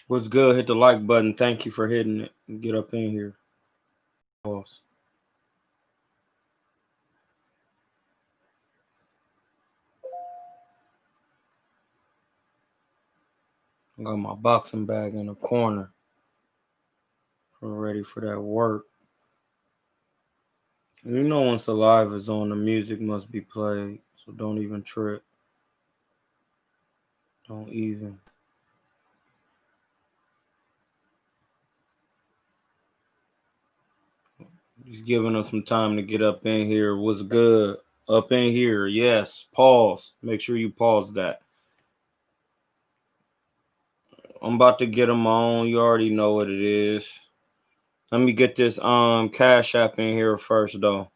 What's good? Hit the like button. Thank you for hitting it. Get up in here. Pause. I got my boxing bag in the corner. I'm ready for that work. And you know once the live is on, the music must be played. So don't even trip. Don't even. Just giving us some time to get up in here. What's good? Up in here. Yes. Pause. Make sure you pause that. I'm about to get them on. You already know what it is. Let me get this Cash App in here first though.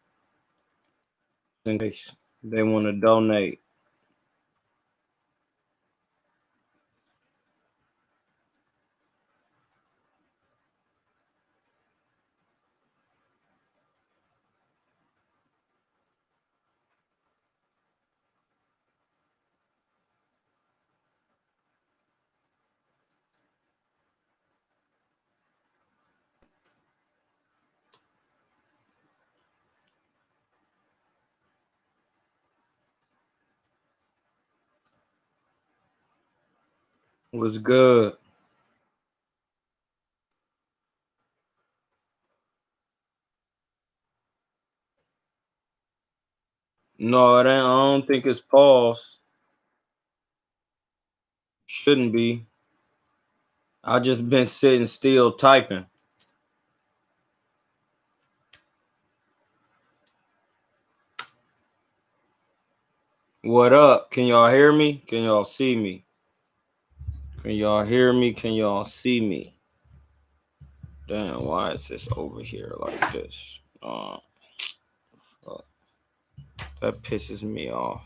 In case they want to donate. What's good? No, it ain't. I don't think it's paused. Shouldn't be. I just been sitting still typing. What up? Can y'all hear me? Can y'all see me? Can y'all hear me? Can y'all see me? Damn, why is this over here like this? Fuck. That pisses me off.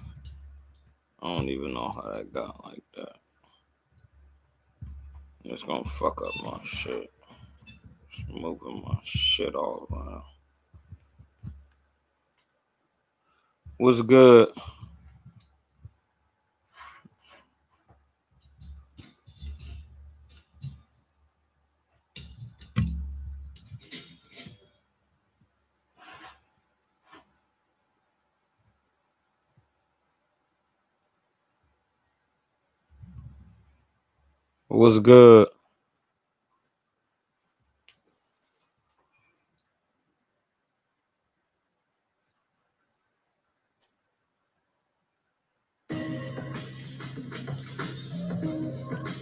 I don't even know how that got like that. It's gonna fuck up my shit. Just moving my shit all around. What's good? What's good?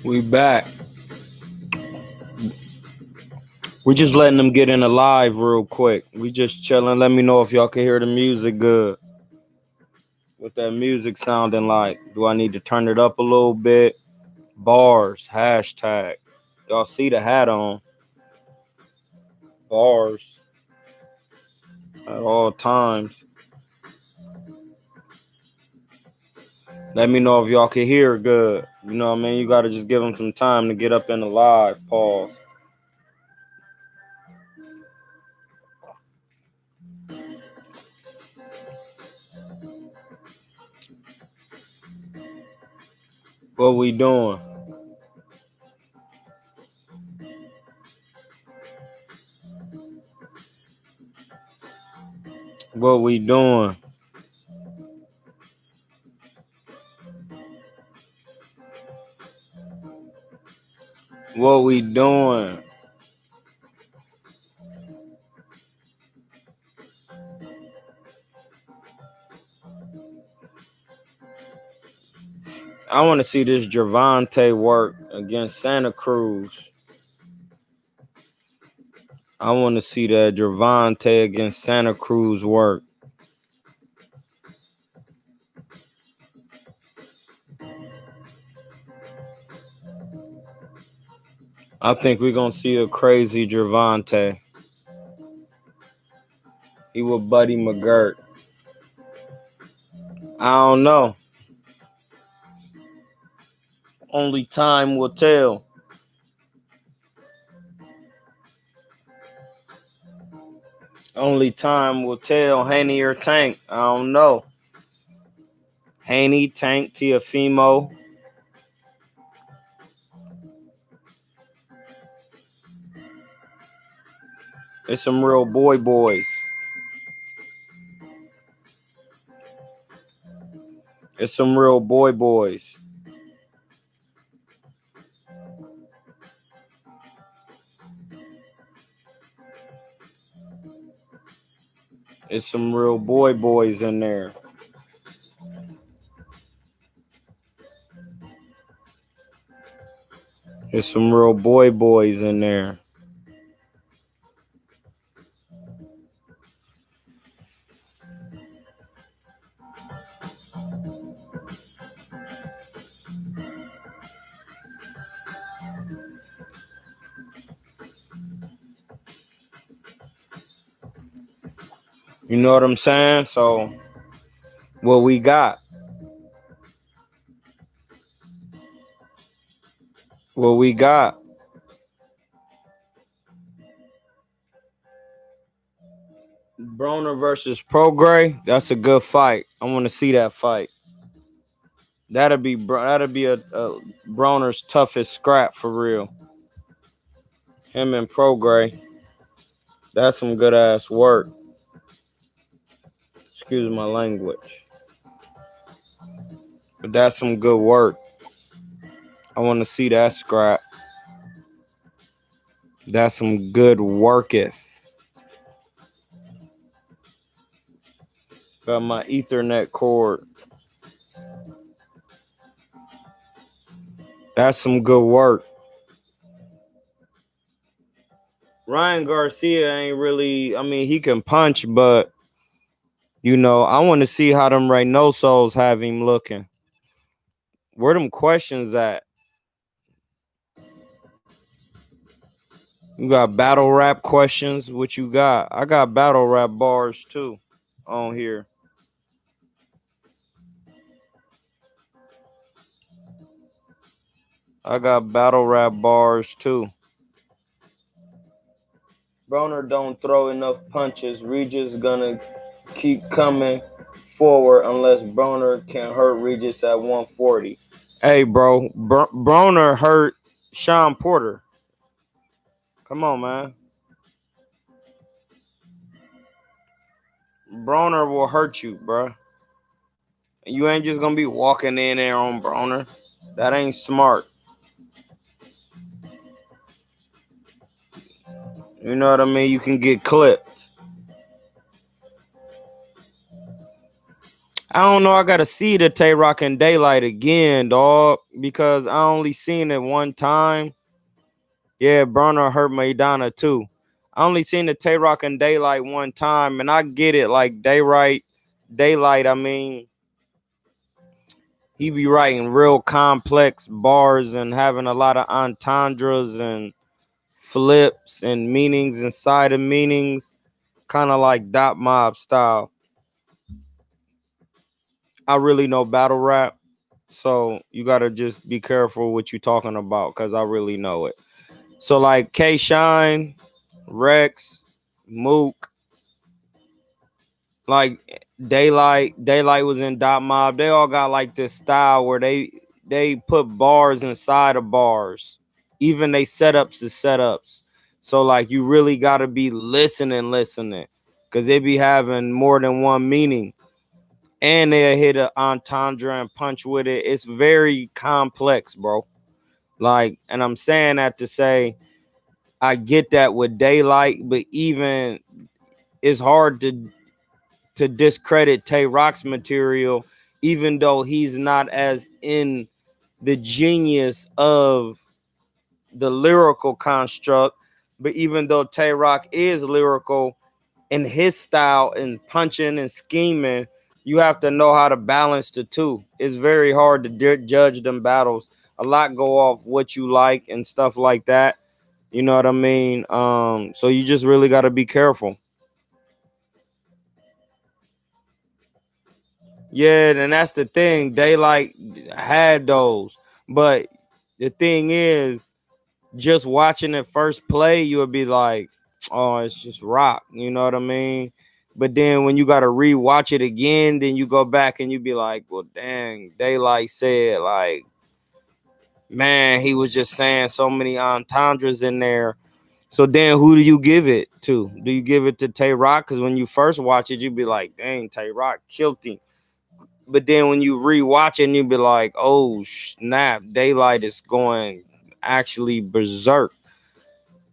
We back. We just letting them get in the live real quick. We just chilling. Let me know if y'all can hear the music good. What that music sounding like? Do I need to turn it up a little bit? Bars, hashtag. Y'all see the hat on. Bars at all times. Let me know if y'all can hear good. You know what I mean? You got to just give them some time to get up in the live. Pause. What we doing? What we doing? What we doing? I want to see this Javante work against Santa Cruz. I want to see that Javante against Santa Cruz work. I think we're going to see a crazy Javante. He with Buddy McGirt. I don't know. Only time will tell. Only time will tell. Haney or Tank. I don't know. Haney, Tank, Tiafimo. It's some real boys. It's some real boys. It's some real boys in there. There's some real boys in there. You know what I'm saying? So, what we got? What we got? Broner versus Prograis. That's a good fight. I want to see that fight. That'll be a Broner's toughest scrap for real. Him and Prograis. That's some good ass work. Excuse my language. But that's some good work. I want to see that scrap. That's some good worketh. Got my Ethernet cord. That's some good work. Ryan Garcia ain't really, I mean, he can punch, but, you know, I want to see how them Reynosos have him looking. Where them questions at? You got battle rap questions? What you got? I got battle rap bars, too, on here. I got battle rap bars, too. Broner don't throw enough punches. Regis gonna keep coming forward unless Broner can hurt Regis at 140. Hey, bro, Broner hurt Sean Porter. Come on, man. Broner will hurt you, bro. You ain't just gonna be walking in there on Broner. That ain't smart. You know what I mean? You can get clipped. I don't know. I gotta see the Tay Rock and Daylight again, dog, because I only seen it one time. Yeah, Broner hurt Maidana too. I only seen the Tay Rock and Daylight one time, and I get it. Like Daylight. I mean, he be writing real complex bars and having a lot of entendres and flips and meanings inside of meanings, kind of like Dot Mob style. I really know battle rap, so you gotta just be careful what you're talking about, because I really know it. So like K Shine, Rex, Mook, like Daylight was in Dot Mob. They all got like this style where they put bars inside of bars. Even they setups is setups. So like you really gotta be listening, because they be having more than one meaning. And they'll hit an entendre and punch with it. It's very complex, bro. Like, and I'm saying that to say I get that with Daylight, but even it's hard to discredit Tay Rock's material, even though he's not as in the genius of the lyrical construct. But even though Tay Rock is lyrical in his style and punching and scheming, you have to know how to balance the two. It's very hard to judge them battles. A lot go off what you like and stuff like that. You know what I mean? So you just really got to be careful. Yeah, and that's the thing. Daylight had those. But the thing is, just watching it first play, you would be like, oh, it's just rock. You know what I mean? But then when you got to rewatch it again, then you go back and you be like, well, dang, Daylight said, like, man, he was just saying so many entendres in there. So then who do you give it to? Do you give it to Tay Rock? Because when you first watch it, you'd be like, dang, Tay Rock killed him. But then when you rewatch it, you'd be like, oh snap, Daylight is going actually berserk.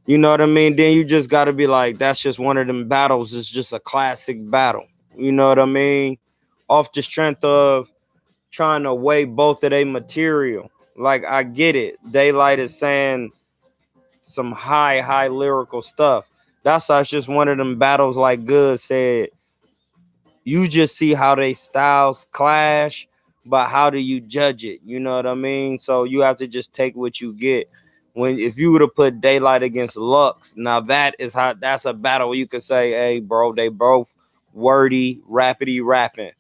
You know what I mean? Then you just got to be like, that's just one of them battles. It's just a classic battle. You know what I mean? Off the strength of trying to weigh both of their material. Like, I get it. Daylight is saying some high lyrical stuff. That's why it's just one of them battles, like Good said. You just see how they styles clash, but how do you judge it? You know what I mean? So you have to just take what you get. When if you would have put Daylight against Lux, now that's a battle where you could say, hey bro, they both wordy, rapidy rapping.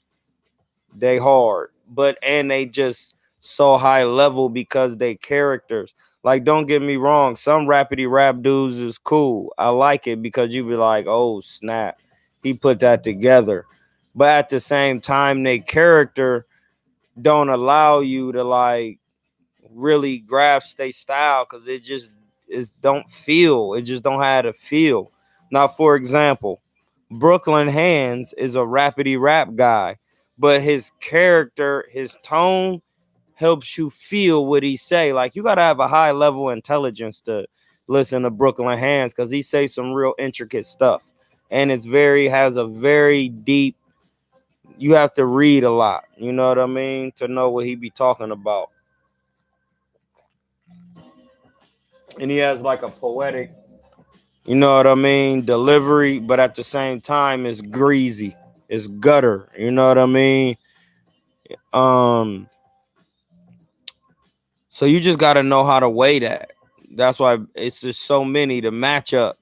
They hard. But and they just so high level because they characters. Like, don't get me wrong, some rapidy rap dudes is cool. I like it because you be like, oh snap, he put that together. But at the same time, they character don't allow you to like really grasp their style because it just is don't feel. It just don't have a feel. Now, for example, Brooklyn Hands is a rapidy rap guy, but his character, his tone helps you feel what he say. Like, you gotta have a high level intelligence to listen to Brooklyn Hands because he say some real intricate stuff. And it's very has a very deep, you have to read a lot, you know what I mean, to know what he be talking about. And he has like a poetic, you know what I mean, delivery, but at the same time it's greasy, it's gutter, you know what I mean. um so you just got to know how to weigh that. That's why it's just so many the matchups.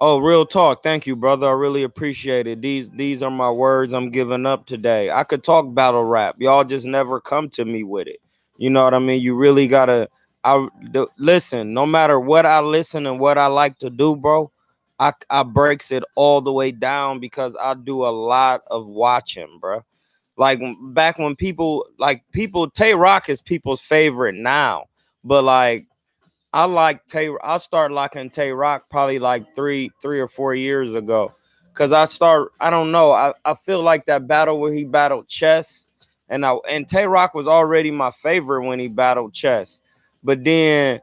Oh, real talk. Thank you, brother. I really appreciate it. These are my words I'm giving up today. I could talk battle rap. Y'all just never come to me with it. You know what I mean? You really gotta. Listen. No matter what I listen and what I like to do, bro, I breaks it all the way down because I do a lot of watching, bro. Like back when people, Tay Rock is people's favorite now, but like I start liking Tay Rock probably like three or 4 years ago. Cause I don't know. I feel like that battle where he battled Chess, and Tay Rock was already my favorite when he battled Chess. But then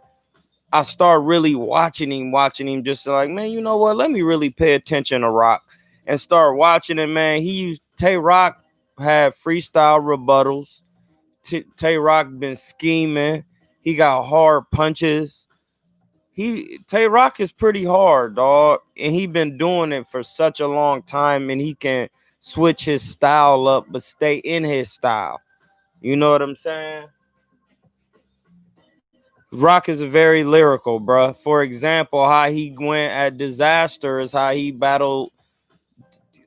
I start really watching him just like, man, you know what? Let me really pay attention to Rock and start watching it, man. Tay Rock had freestyle rebuttals. Tay Rock been scheming. He got hard punches. Tay Rock is pretty hard, dog, and he been doing it for such a long time, and he can switch his style up but stay in his style. You know what I'm saying? Rock is very lyrical, bruh. For example, how he went at Disaster is how he battled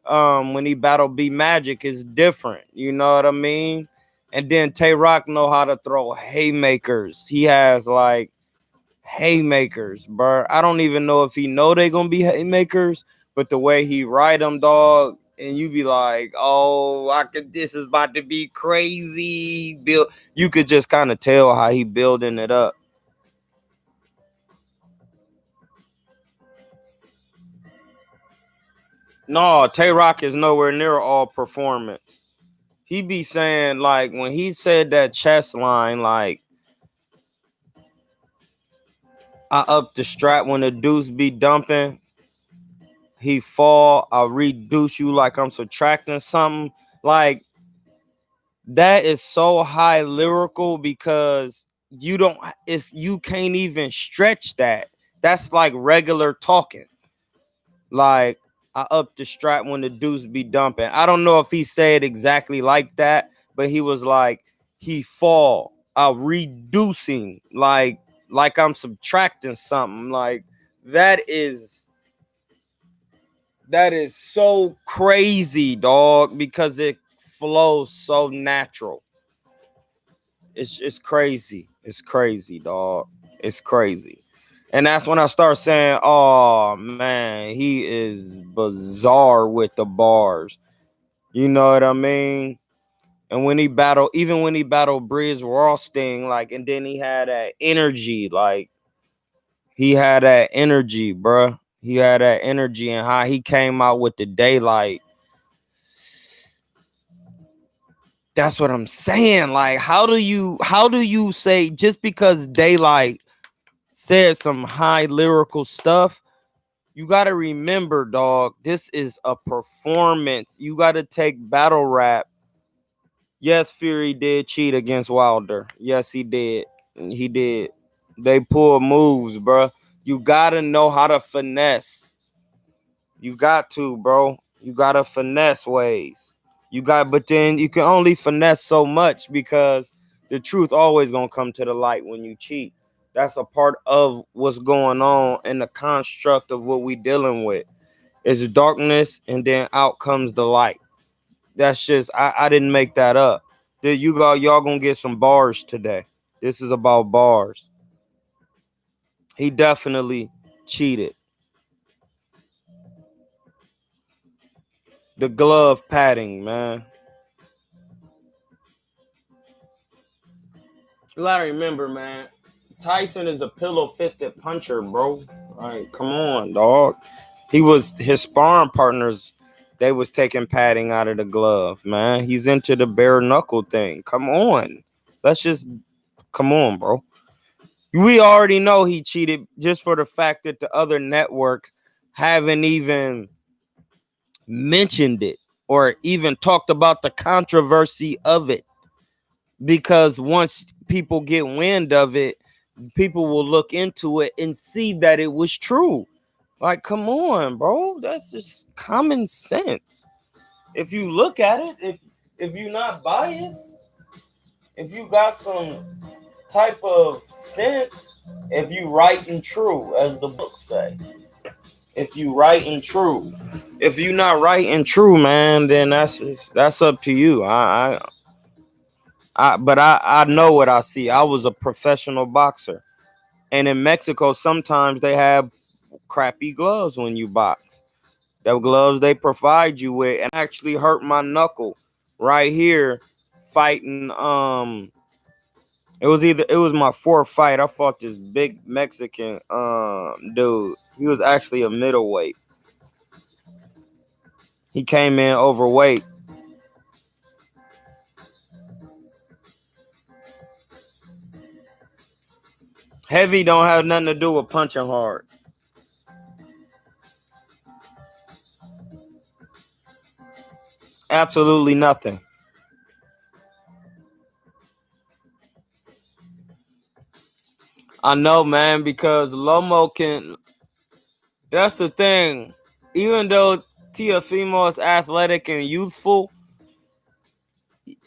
when he battled B Magic is different. You know what I mean? And then Tay Rock know how to throw haymakers. He has like haymakers, bro. I don't even know if he know they gonna be haymakers, but the way he ride them, dog, and you be like, oh, I could. This is about to be crazy. Build. You could just kind of tell how he building it up. No, Tay Rock is nowhere near all performance. He be saying like when he said that chest line, like I up the strap when the deuce be dumping. He fall, I reduce you like I'm subtracting something. Like that is so high lyrical because you can't even stretch that. That's like regular talking. Like I up the strap when the deuce be dumping. I don't know if he said exactly like that, but he was like he fall. I reducing like I'm subtracting something. Like that is that is so crazy, dog, because it flows so natural. It's crazy. It's crazy, dog. It's crazy. And that's when I start saying, oh man, he is bizarre with the bars. You know what I mean? And even when he battled Bridge Rawsting, like, and then he had that energy, like He had that energy, bruh. He had that energy, and how he came out with the daylight. That's what I'm saying. Like, how do you say just because daylight said some high lyrical stuff? You got to remember, dog, this is a performance. You got to take battle rap. Yes, Fury did cheat against Wilder. Yes, he did. He did. They pull moves, bro. You got to know how to finesse. You got to, bro. You got to finesse ways. But then you can only finesse so much because the truth always going to come to the light when you cheat. That's a part of what's going on in the construct of what we dealing with. It's darkness, and then out comes the light. That's just I didn't make that up. Y'all gonna get some bars today. This is about bars. He definitely cheated. The glove padding, man. You gotta remember, man. Tyson is a pillow-fisted puncher, bro. Like, come on, dog. His sparring partners. They was taking padding out of the glove, man. He's into the bare knuckle thing. Come on, come on, bro. We already know he cheated just for the fact that the other networks haven't even mentioned it or even talked about the controversy of it. Because once people get wind of it, people will look into it and see that it was true. Like, come on, bro. That's just common sense. If you look at it, if you're not biased, if you got some type of sense, if you right and true, as the books say. If you right and true. If you not right and true, man, then that's up to you. I know what I see. I was a professional boxer. And in Mexico, sometimes they have crappy gloves when you box. The gloves they provide you with, and actually hurt my knuckle right here fighting. It was my fourth fight. I fought this big Mexican dude. He was actually a middleweight. He came in overweight. Heavy don't have nothing to do with punching hard. Absolutely nothing. I know, man, because Lomo can. That's the thing. Even though Tiafimo is athletic and youthful,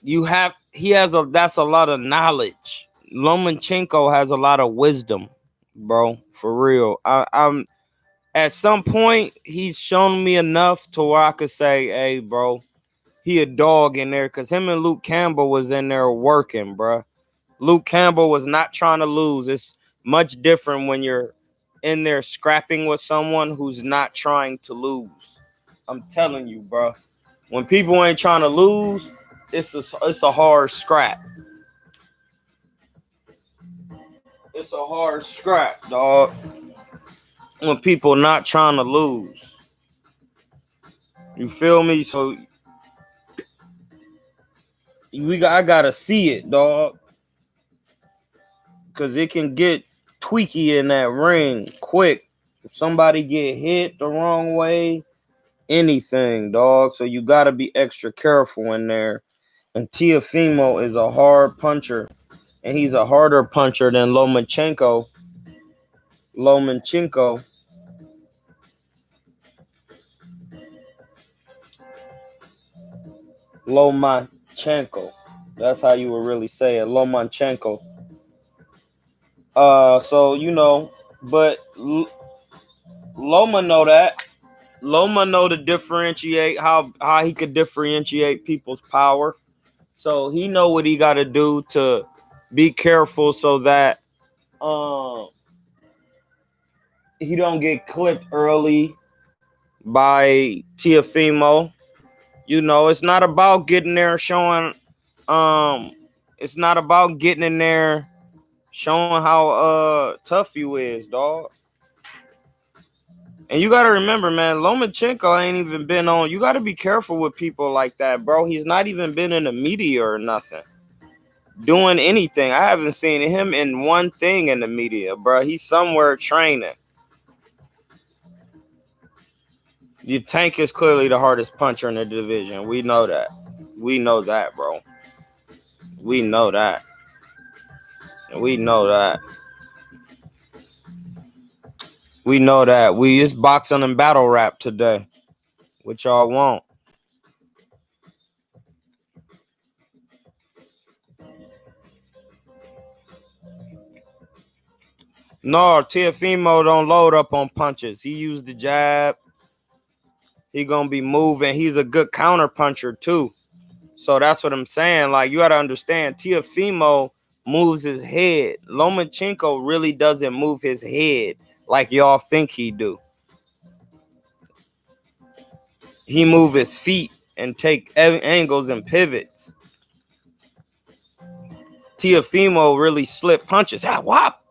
that's a lot of knowledge. Lomachenko has a lot of wisdom, bro. For real. I'm at some point he's shown me enough to where I could say, hey, bro, he a dog in there, because him and Luke Campbell was in there working, bro. Luke Campbell was not trying to lose. It's much different when you're in there scrapping with someone who's not trying to lose. I'm telling you, bro. When people ain't trying to lose, it's a hard scrap. It's a hard scrap, dog. When people not trying to lose. You feel me? So I gotta see it, dog. Cause it can get tweaky in that ring quick. If somebody get hit the wrong way, anything, dog. So you gotta be extra careful in there. And Tiafimo is a hard puncher, and he's a harder puncher than Lomachenko. Lomachenko. Lomachenko. That's how you would really say it. Lomachenko. So but Loma know that. Loma know to differentiate how he could differentiate people's power. So he know what he got to do to be careful so that he don't get clipped early by Tiafimo. It's not about getting there showing it's not about getting in there showing how tough you is, dog. And you gotta remember, man, Lomachenko ain't even been on. You gotta be careful with people like that, bro. He's not even been in the media or nothing, doing anything. I haven't seen him in one thing in the media, bro. He's somewhere training. Your Tank is clearly the hardest puncher in the division. We know that. We know that, bro. We know that. We know that. We know that. It's boxing and battle rap today, which y'all want. No, Teofimo don't load up on punches. He used the jab. He gonna be moving. He's a good counter puncher too. So that's what I'm saying. Like, you gotta understand, Teofimo moves his head. Lomachenko really doesn't move his head like y'all think he do. He move his feet and take angles and pivots. Teofimo really slip punches. Whop,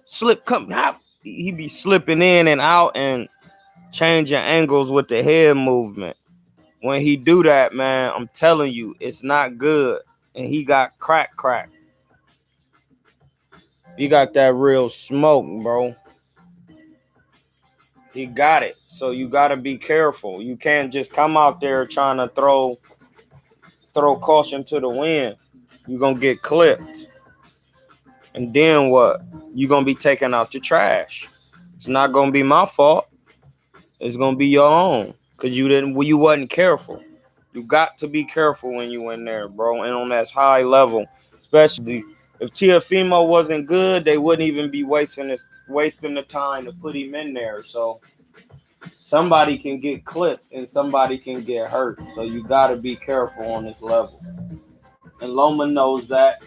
slip, come, hop. He be slipping in and out and changing angles with the head movement. When he do that, man, I'm telling you, it's not good. And he got crack. He got that real smoke, bro. He got it. So you got to be careful. You can't just come out there trying to throw caution to the wind. You're going to get clipped. And then what? You're going to be taken out the trash. It's not going to be my fault. It's going to be your own. Because you wasn't careful. You got to be careful when you in there, bro. And on that high level, especially if Teofimo wasn't good, they wouldn't even be wasting the time to put him in there. So somebody can get clipped and somebody can get hurt. So you got to be careful on this level. And Loma knows that.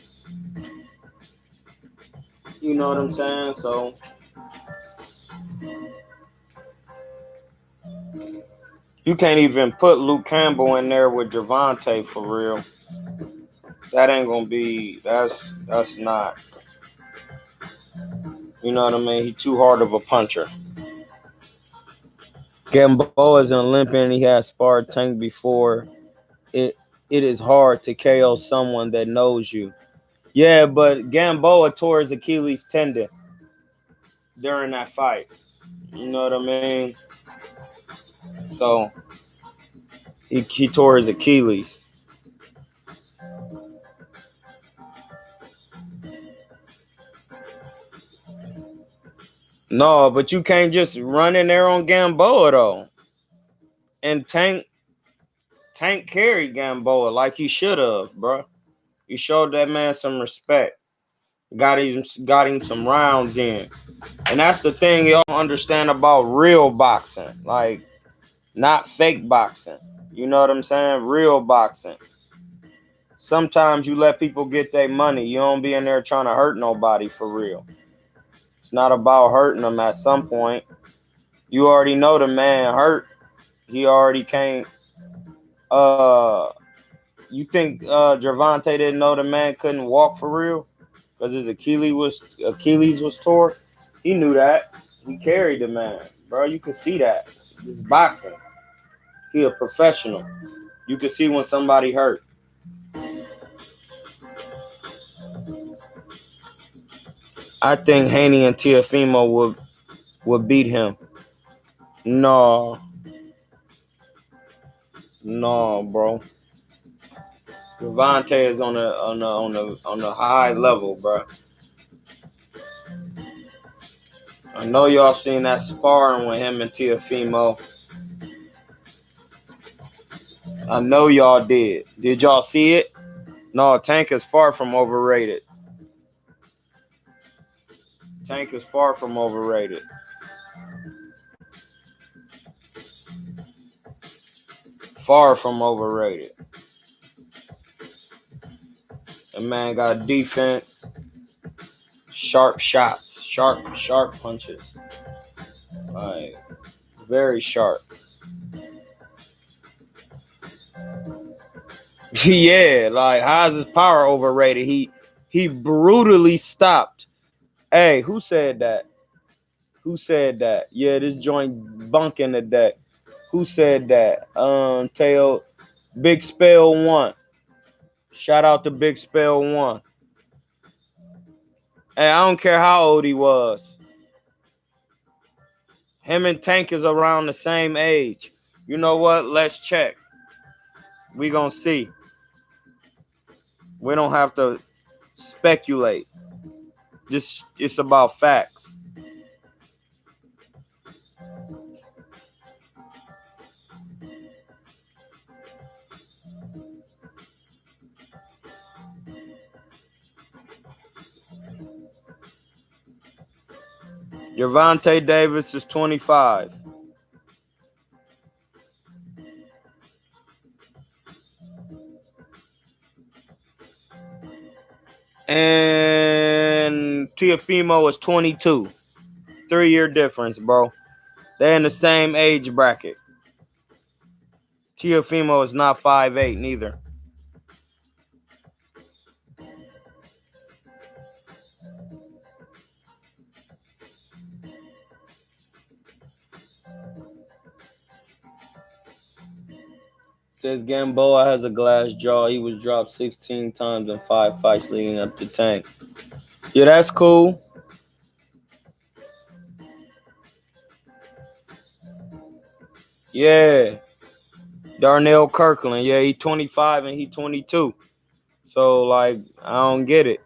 You know what I'm saying? So you can't even put Luke Campbell in there with Gervonta for real. That ain't gonna be. That's not. You know what I mean? He's too hard of a puncher. Gamboa is an Olympian. He has sparred Tank before. It is hard to KO someone that knows you. Yeah, but Gamboa tore his Achilles tendon during that fight. You know what I mean? So he tore his Achilles. No, but you can't just run in there on Gamboa though. And Tank carried Gamboa like he should have, bro. He showed that man some respect. Got him some rounds in. And that's the thing y'all understand about real boxing. Like, not fake boxing. You know what I'm saying? Real boxing. Sometimes you let people get their money. You don't be in there trying to hurt nobody for real. It's not about hurting them at some point. You already know the man hurt. He already can't. You think Gervonta didn't know the man couldn't walk for real? Because his Achilles was tore? He knew that. He carried the man. Bro, you can see that. It's boxing. He a professional. You can see when somebody hurt. I think Haney and Teofimo would beat him. No, bro. Gervonta is on the high level, bro. I know y'all seen that sparring with him and Teofimo. I know y'all did. Did y'all see it? No, Tank is far from overrated. Tank is far from overrated. Far from overrated. The man got defense, sharp shots, sharp punches. Like, very sharp. Yeah, like, how's his power overrated? He brutally stopped Hey, who said that? Who said that? Yeah, this joint bunking today. Who said that? Teo, Big Spell 1. Shout out to Big Spell 1. Hey, I don't care how old he was. Him and Tank is around the same age. You know what? Let's check. We gonna see. We don't have to speculate. Just it's about facts. Gervonta Davis is 25. And Teofimo is 22. 3-year difference, bro. They're in the same age bracket. Teofimo is not 5'8" neither. Says Gamboa has a glass jaw. He was dropped 16 times in 5 fights leading up to Tank. Yeah, that's cool. Yeah. Darnell Kirkland. Yeah, he 25 and he 22. So, like, I don't get it.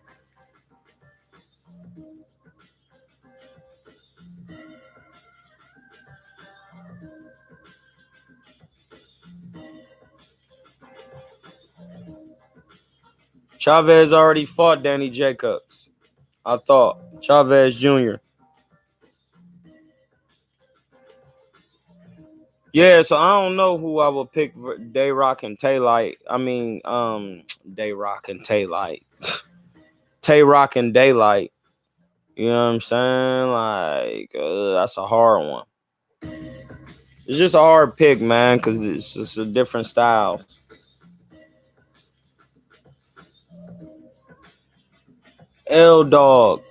Chavez already fought Danny Jacobs. I thought. Chavez Jr. Yeah, so I don't know who I would pick for Day-Rock and Tay-Light. I mean, Day-Rock and Tay-Light. Tay-Rock and Daylight. You know what I'm saying? Like, that's a hard one. It's just a hard pick, man, because it's just a different style. L-Dog.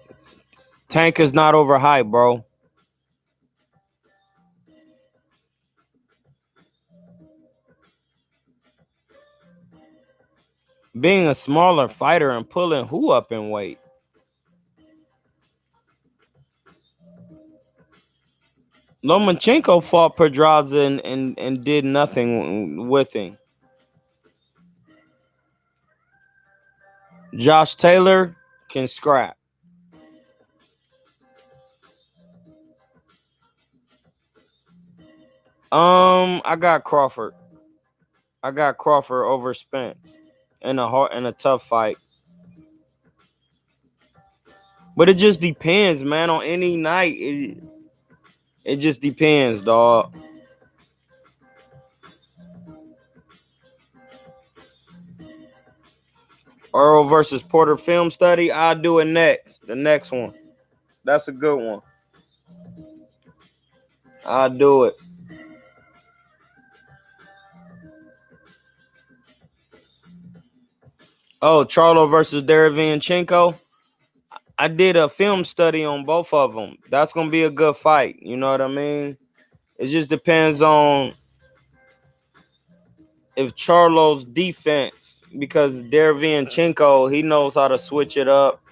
Tank is not overhyped, bro. Being a smaller fighter and pulling who up in weight? Lomachenko fought Pedraza and did nothing with him. Josh Taylor can scrap. I got Crawford. I got Crawford over Spence in a tough fight. But it just depends, man. On any night, it just depends, dog. Earl versus Porter film study. I'll do it next. The next one. That's a good one. I'll do it. Oh, Charlo versus Derevianchenko. I did a film study on both of them. That's going to be a good fight. You know what I mean? It just depends on if Charlo's defense, because Derevianchenko, he knows how to switch it up.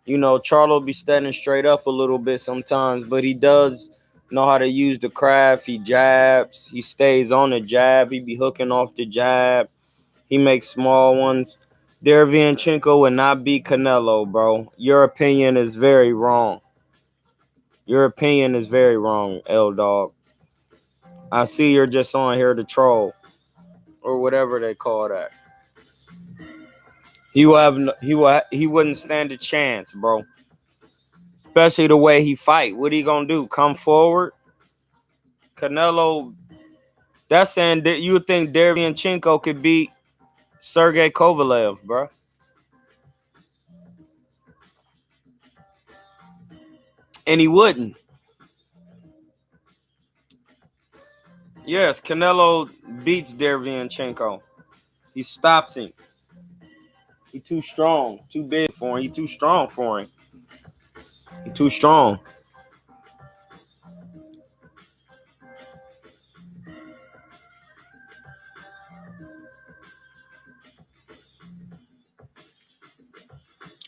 You know, Charlo be standing straight up a little bit sometimes, but he does know how to use the craft. He jabs. He stays on the jab. He be hooking off the jab. He makes small ones. Derevianchenko would not beat Canelo, bro. Your opinion is very wrong. Your opinion is very wrong, L-Dog. I see you're just on here to troll or whatever they call that. He wouldn't stand a chance, bro. Especially the way he fight. What he gonna do? Come forward? Canelo, that's saying that you would think Derevianchenko could beat Sergey Kovalev, bro. And he wouldn't. Yes, Canelo beats Derevianchenko. He stops him. He too strong, too big for him. He too strong for him. He too strong.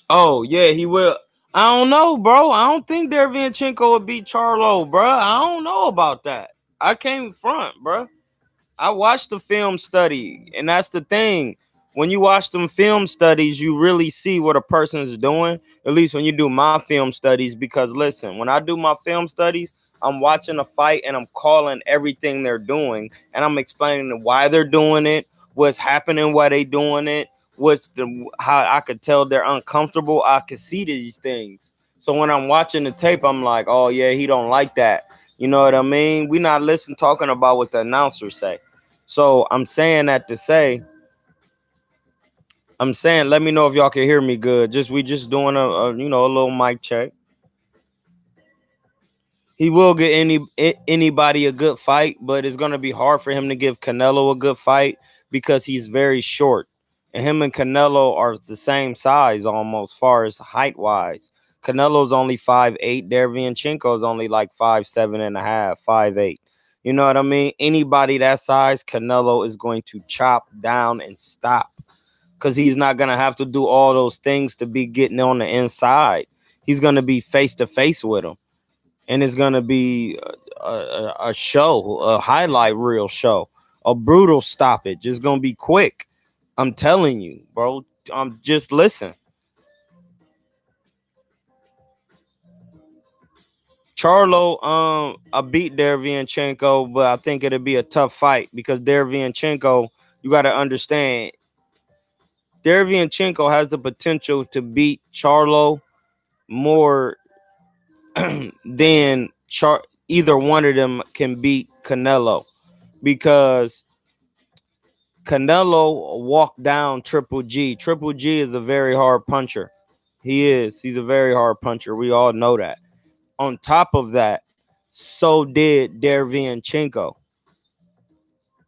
Oh yeah, he will. I don't know, bro. I don't think Derevyanchenko would beat Charlo, bro. I don't know about that. I came front, bro. I watched the film study, and that's the thing. When you watch them film studies, you really see what a person is doing. At least when you do my film studies, because listen, when I do my film studies, I'm watching a fight and I'm calling everything they're doing, and I'm explaining why they're doing it, what's happening, why they doing it, what's the how I could tell they're uncomfortable. I could see these things. So when I'm watching the tape, I'm like, oh yeah, he don't like that. You know what I mean? We not listening talking about what the announcers say. So I'm saying that to say, I'm saying, let me know if y'all can hear me good. We just doing a a little mic check. He will get anybody a good fight, but it's gonna be hard for him to give Canelo a good fight because he's very short, and him and Canelo are the same size almost, far as height wise. Canelo's only 5'8", Derevyanchenko is only like 5'7.5", 5'8". You know what I mean? Anybody that size, Canelo is going to chop down and stop because he's not gonna have to do all those things to be getting on the inside. He's gonna be face to face with him, and it's gonna be a show, a highlight reel show, a brutal stoppage. It's gonna be quick. I'm telling you, bro. Just listen. Charlo, I beat Derevyanchenko, but I think it'll be a tough fight because Derevyanchenko, you got to understand, Derevyanchenko has the potential to beat Charlo more than either one of them can beat Canelo because Canelo walked down Triple G. Triple G is a very hard puncher. He is. He's a very hard puncher. We all know that. On top of that, so did Derevyanchenko.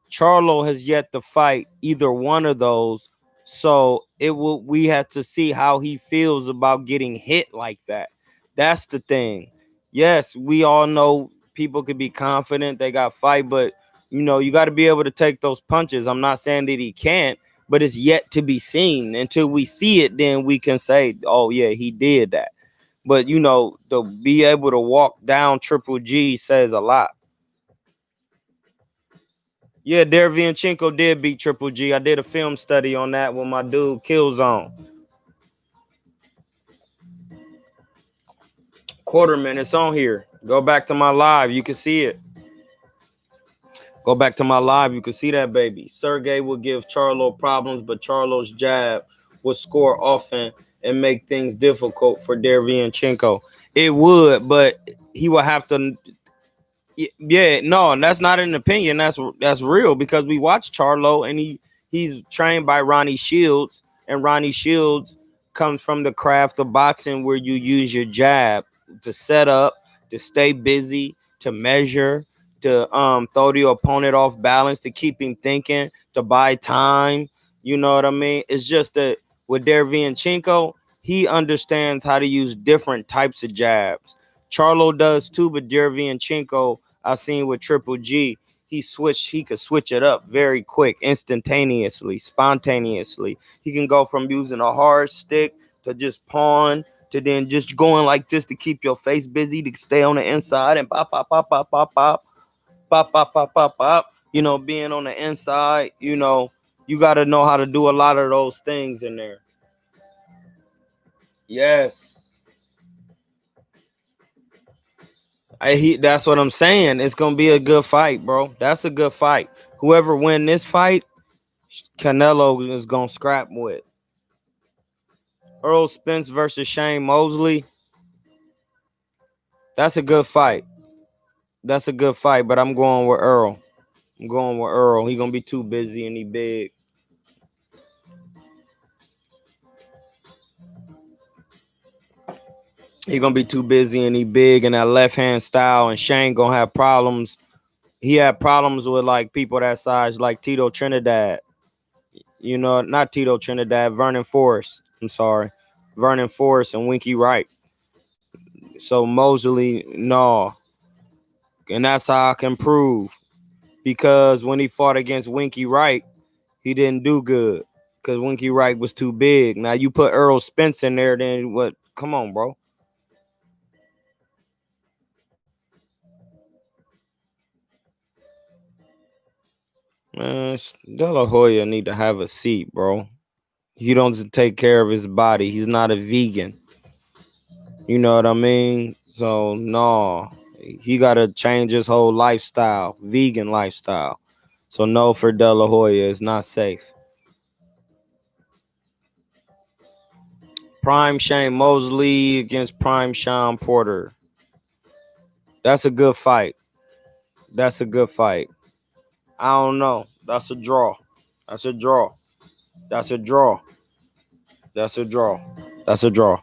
Charlo has yet to fight either one of those. So we have to see how he feels about getting hit like that. That's the thing. Yes, we all know people could be confident they got fight, but you got to be able to take those punches. I'm not saying that he can't, but it's yet to be seen. Until we see it, then we can say, oh yeah, he did that. But to be able to walk down Triple G says a lot. Yeah, Derevyanchenko did beat Triple G. I did a film study on that with my dude Killzone. Quarterman, it's on here. Go back to my live. You can see it. Go back to my live. You can see that, baby. Sergey will give Charlo problems, but Charlo's jab will score often and make things difficult for Derevyanchenko. It would, but he will have to. Yeah, no, that's not an opinion. That's real because we watched Charlo and he's trained by Ronnie Shields, and Ronnie Shields comes from the craft of boxing where you use your jab to set up, to stay busy, to measure, to throw the opponent off balance, to keep him thinking, to buy time. You know what I mean? It's just that with Derevyanchenko, he understands how to use different types of jabs. Charlo does too, but Derevyanchenko, I seen with Triple G, he could switch it up very quick, instantaneously, spontaneously. He can go from using a hard stick to just pawn to then just going like this to keep your face busy, to stay on the inside and pop, pop, pop, pop, pop, pop, pop, pop, pop, pop, pop. Being on the inside, you got to know how to do a lot of those things in there. Yes. That's what I'm saying. It's gonna be a good fight, bro. That's a good fight. Whoever win this fight, Canelo is gonna scrap with. Earl Spence versus Shane Mosley. That's a good fight. That's a good fight, but I'm going with Earl. I'm going with Earl. He gonna be too busy and he big. He gonna be too busy and he big in that left hand style, and Shane gonna have problems. He had problems with like people that size, like Tito Trinidad. Not Tito Trinidad, Vernon Forrest. I'm sorry, Vernon Forrest and Winky Wright. So Mosley, no. And that's how I can prove. Because when he fought against Winky Wright, he didn't do good. Because Winky Wright was too big. Now you put Earl Spence in there, then what? Come on, bro. Man, De La Hoya need to have a seat, bro. He don't take care of his body. He's not a vegan. You know what I mean? So no, he gotta change his whole lifestyle, vegan lifestyle. So no for De La Hoya. It's not safe. Prime Shane Mosley against Prime Sean Porter. That's a good fight. That's a good fight. I don't know. That's a draw. That's a draw. That's a draw. That's a draw. That's a draw.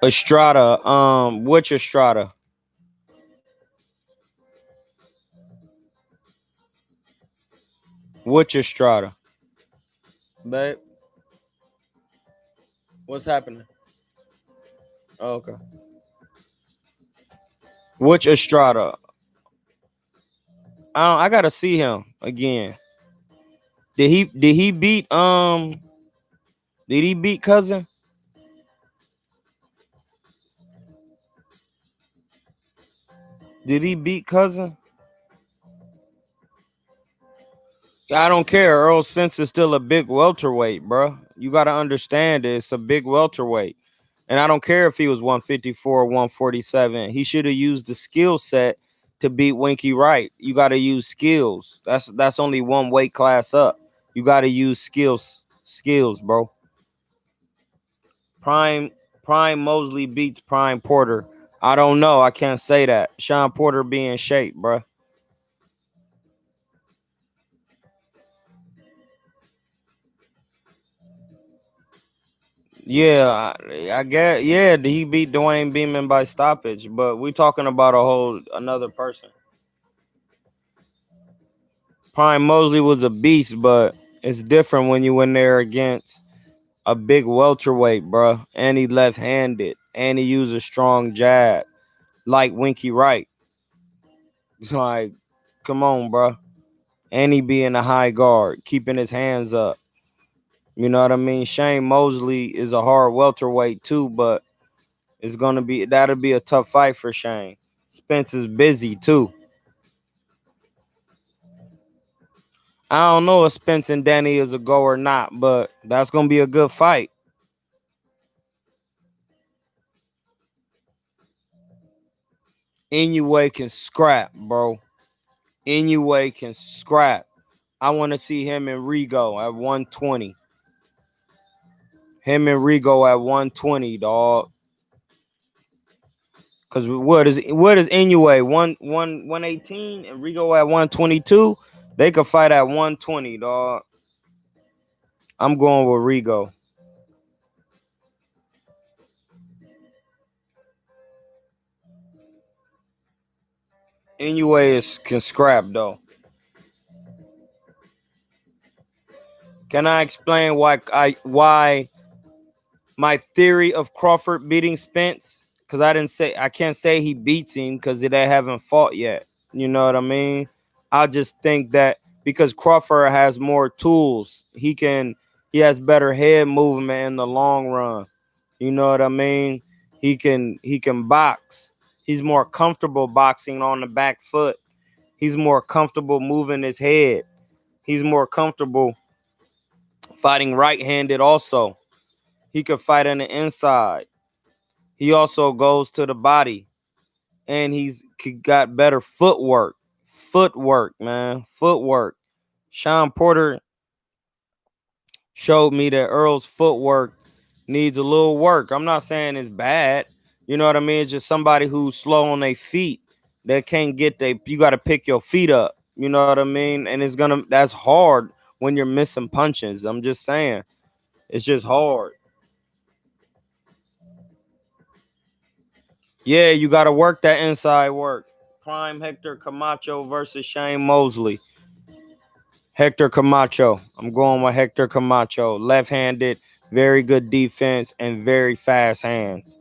Estrada. Which Estrada? Which Estrada? Babe, what's happening? Oh, okay. Which Estrada? I gotta see him again. Did he beat did he beat cousin? Did he beat cousin? I don't care. Earl Spence is still a big welterweight, bro. You gotta understand it. It's a big welterweight. And I don't care if he was 154 or 147. He should have used the skill set to beat Winky Wright. You gotta use skills. That's only one weight class up. You gotta use skills, bro. Prime Prime Mosley beats Prime Porter. I don't know. I can't say that. Sean Porter be in shape, bro. Yeah, I get. Yeah, he beat Dwayne Beeman by stoppage, but we talking about a whole another person. Prime Mosley was a beast, but it's different when you in there against a big welterweight, bro. And he left-handed, and he used a strong jab like Winky Wright. It's like, come on, bro. And he be in a high guard, keeping his hands up. You know what I mean? Shane Mosley is a hard welterweight too, but that'll be a tough fight for Shane. Spence is busy too. I don't know if Spence and Danny is a go or not, but that's gonna be a good fight. Inoue can scrap, bro. Inoue can scrap. I want to see him and Rigo at 120. Him and Rigo at 120, dog. Cause what is Inoue 118 and Rigo at 122? They could fight at 120, dog. I'm going with Rigo. Can scrap though. Can I explain why my theory of Crawford beating Spence? Because I can't say he beats him because they haven't fought yet. You know what I mean? I just think that because Crawford has more tools, he has better head movement in the long run. You know what I mean? He can box. He's more comfortable boxing on the back foot. He's more comfortable moving his head. He's more comfortable fighting right-handed also. He could fight on the inside. He also goes to the body. And he's got better footwork. Footwork, man. Footwork. Sean Porter showed me that Earl's footwork needs a little work. I'm not saying it's bad. You know what I mean? It's just somebody who's slow on their feet that can't you got to pick your feet up. You know what I mean? And that's hard when you're missing punches. I'm just saying. It's just hard. Yeah, you got to work that inside work. Prime Hector Camacho versus Shane Mosley. Hector Camacho. I'm going with Hector Camacho. Left-handed, very good defense, and very fast hands.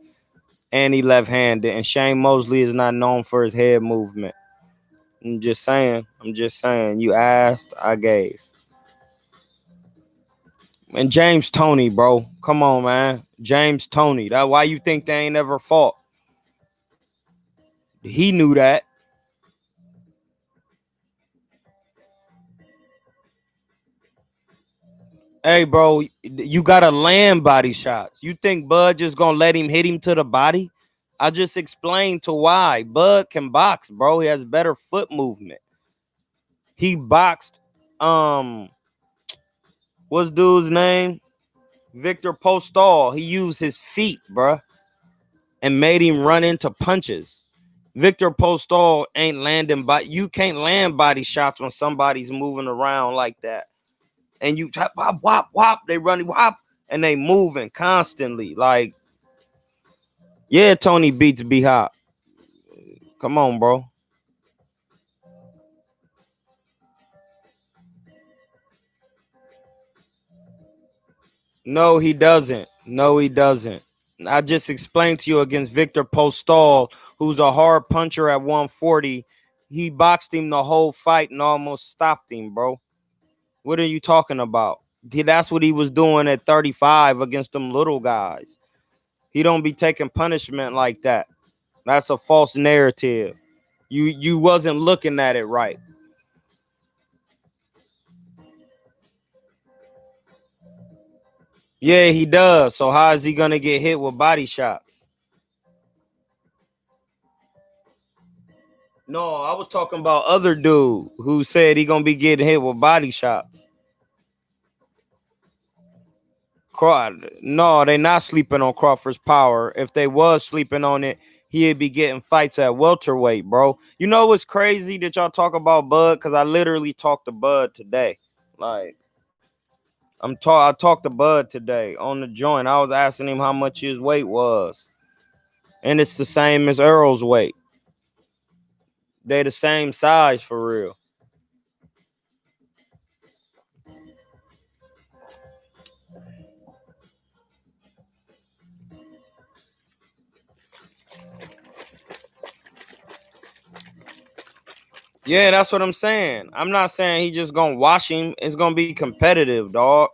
And he left-handed. And Shane Mosley is not known for his head movement. I'm just saying. You asked, I gave. And James Toney, bro. Come on, man. James Toney. That why you think they ain't ever fought? He knew that. Hey, bro, you gotta land body shots. You think Bud just gonna let him hit him to the body? I just explained to why. Bud can box, bro. He has better foot movement. He boxed, what's dude's name? Victor Postol. He used his feet, bro, and made him run into punches. Victor Postol ain't landing, but you can't land body shots when somebody's moving around like that. And you tap, wop, wop, wop, they running, wop, and they moving constantly. Like, yeah, Tony beats B Hop. Come on, bro. No, he doesn't. No, he doesn't. I just explained to you against Victor Postol, who's a hard puncher at 140. He boxed him the whole fight and almost stopped him, bro. What are you talking about? That's what he was doing at 35 against them little guys. He don't be taking punishment like that. That's a false narrative. You wasn't looking at it right. Yeah, he does. So how is he gonna get hit with body shots? No, I was talking about other dude who said he gonna be getting hit with body shots. No, they not sleeping on Crawford's power. If they was sleeping on it, he'd be getting fights at welterweight, bro. You know what's crazy that y'all talk about Bud? Because I literally talked to Bud today. Like, I talked to Bud today on the joint. I was asking him how much his weight was, and it's the same as Earl's weight. They the same size for real. Yeah, that's what I'm saying. I'm not saying he just gonna wash him. It's gonna be competitive, dog.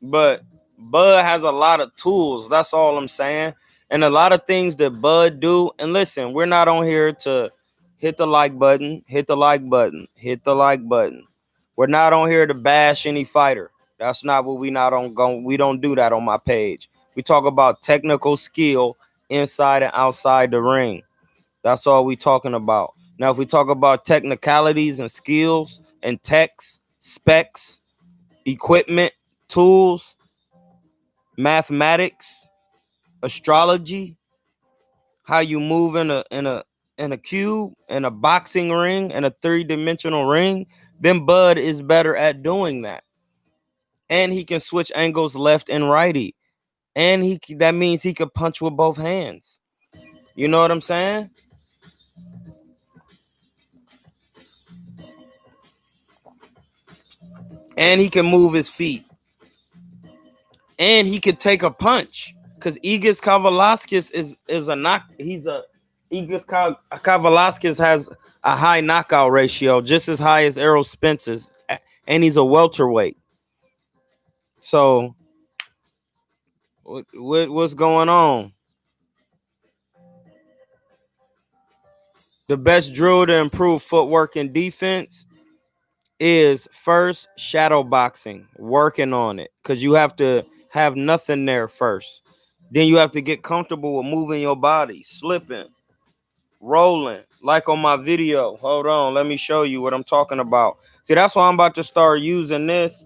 But Bud has a lot of tools. That's all I'm saying. And a lot of things that Bud do. And listen, we're not on here to hit the like button, hit the like button, hit the like button. We're not on here to bash any fighter. That's not what we not on going. We don't do that on my page. We talk about technical skill inside and outside the ring. That's all we talking about. Now, if we talk about technicalities and skills and techs, specs, equipment, tools, mathematics, astrology, how you move in a cube, in a boxing ring, in a three-dimensional ring, then Bud is better at doing that. And he can switch angles left and righty. And that means he could punch with both hands. You know what I'm saying? And he can move his feet. And he could take a punch. Because Igis Kavalaskis is a knock. Kavalaskis has a high knockout ratio, just as high as Errol Spence's, and he's a welterweight. So, what's going on? The best drill to improve footwork and defense is first shadow boxing, working on it, because you have to have nothing there first. Then you have to get comfortable with moving your body, slipping, rolling, like on my video. Hold on, let me show you what I'm talking about. See, that's why I'm about to start using this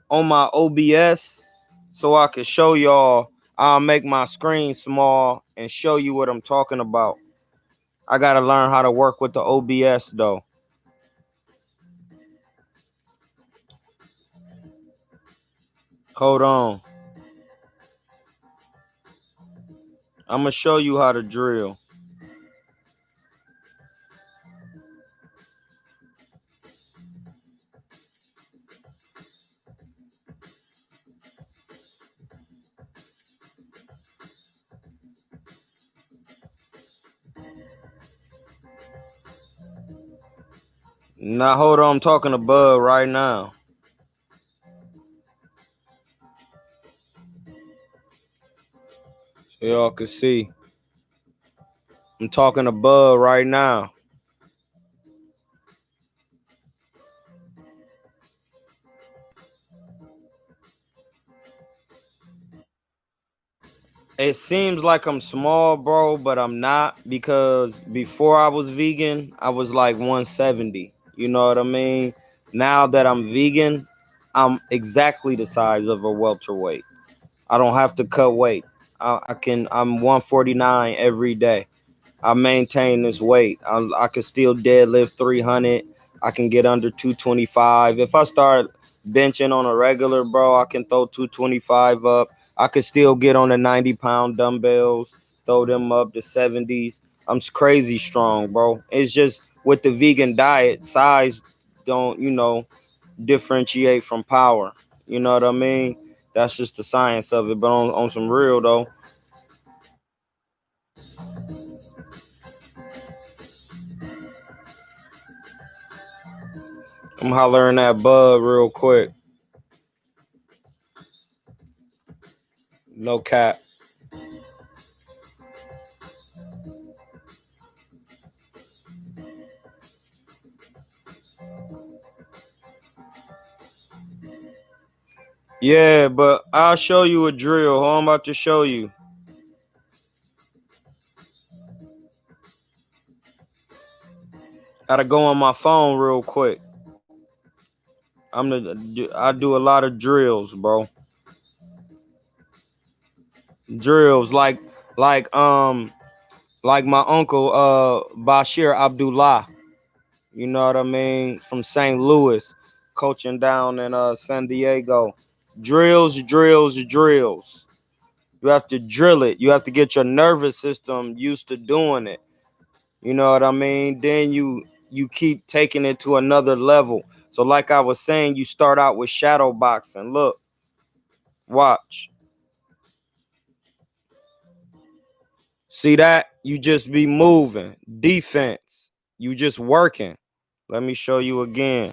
on my OBS so I can show y'all. I'll make my screen small and show you what I'm talking about. I gotta learn how to work with the OBS though. Hold on. I'm gonna show you how to drill. Now hold on, I'm talking to Bud right now. So y'all can see. I'm talking to Bud right now. It seems like I'm small, bro, but I'm not, because before I was vegan, I was like 170. You know what I mean? Now that I'm vegan, I'm exactly the size of a welterweight. I don't have to cut weight. I'm 149 every day. I maintain this weight. I can still deadlift 300. I can get under 225. If I start benching on a regular, bro, I can throw 225 up. I could still get on the 90-pound dumbbells, throw them up to 70s. I'm crazy strong, bro. It's just with the vegan diet, size don't, differentiate from power. You know what I mean? That's just the science of it. But on some real, though, I'm hollering that Bud real quick. No cap. Yeah, but I'll show you a drill. Who I'm about to show you. Gotta go on my phone real quick. I do a lot of drills, bro. Drills like my uncle Bashir Abdullah. You know what I mean? From St. Louis, coaching down in San Diego. Drills, drills, drills. You have to drill it. You have to get your nervous system used to doing it. You know what I mean? Then you keep taking it to another level. So like I was saying, you start out with shadow boxing. Look, watch. See that? You just be moving. Defense. You just working. Let me show you again.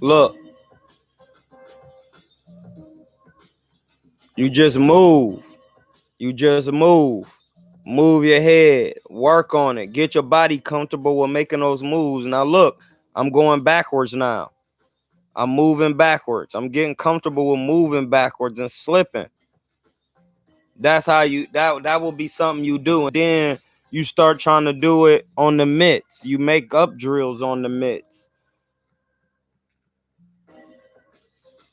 Look, you just move. You just move. Move your head. Work on it. Get your body comfortable with making those moves. Now look, I'm going backwards now. I'm moving backwards. I'm getting comfortable with moving backwards and slipping. That's how that will be something you do. And then you start trying to do it on the mitts. You make up drills on the mitts.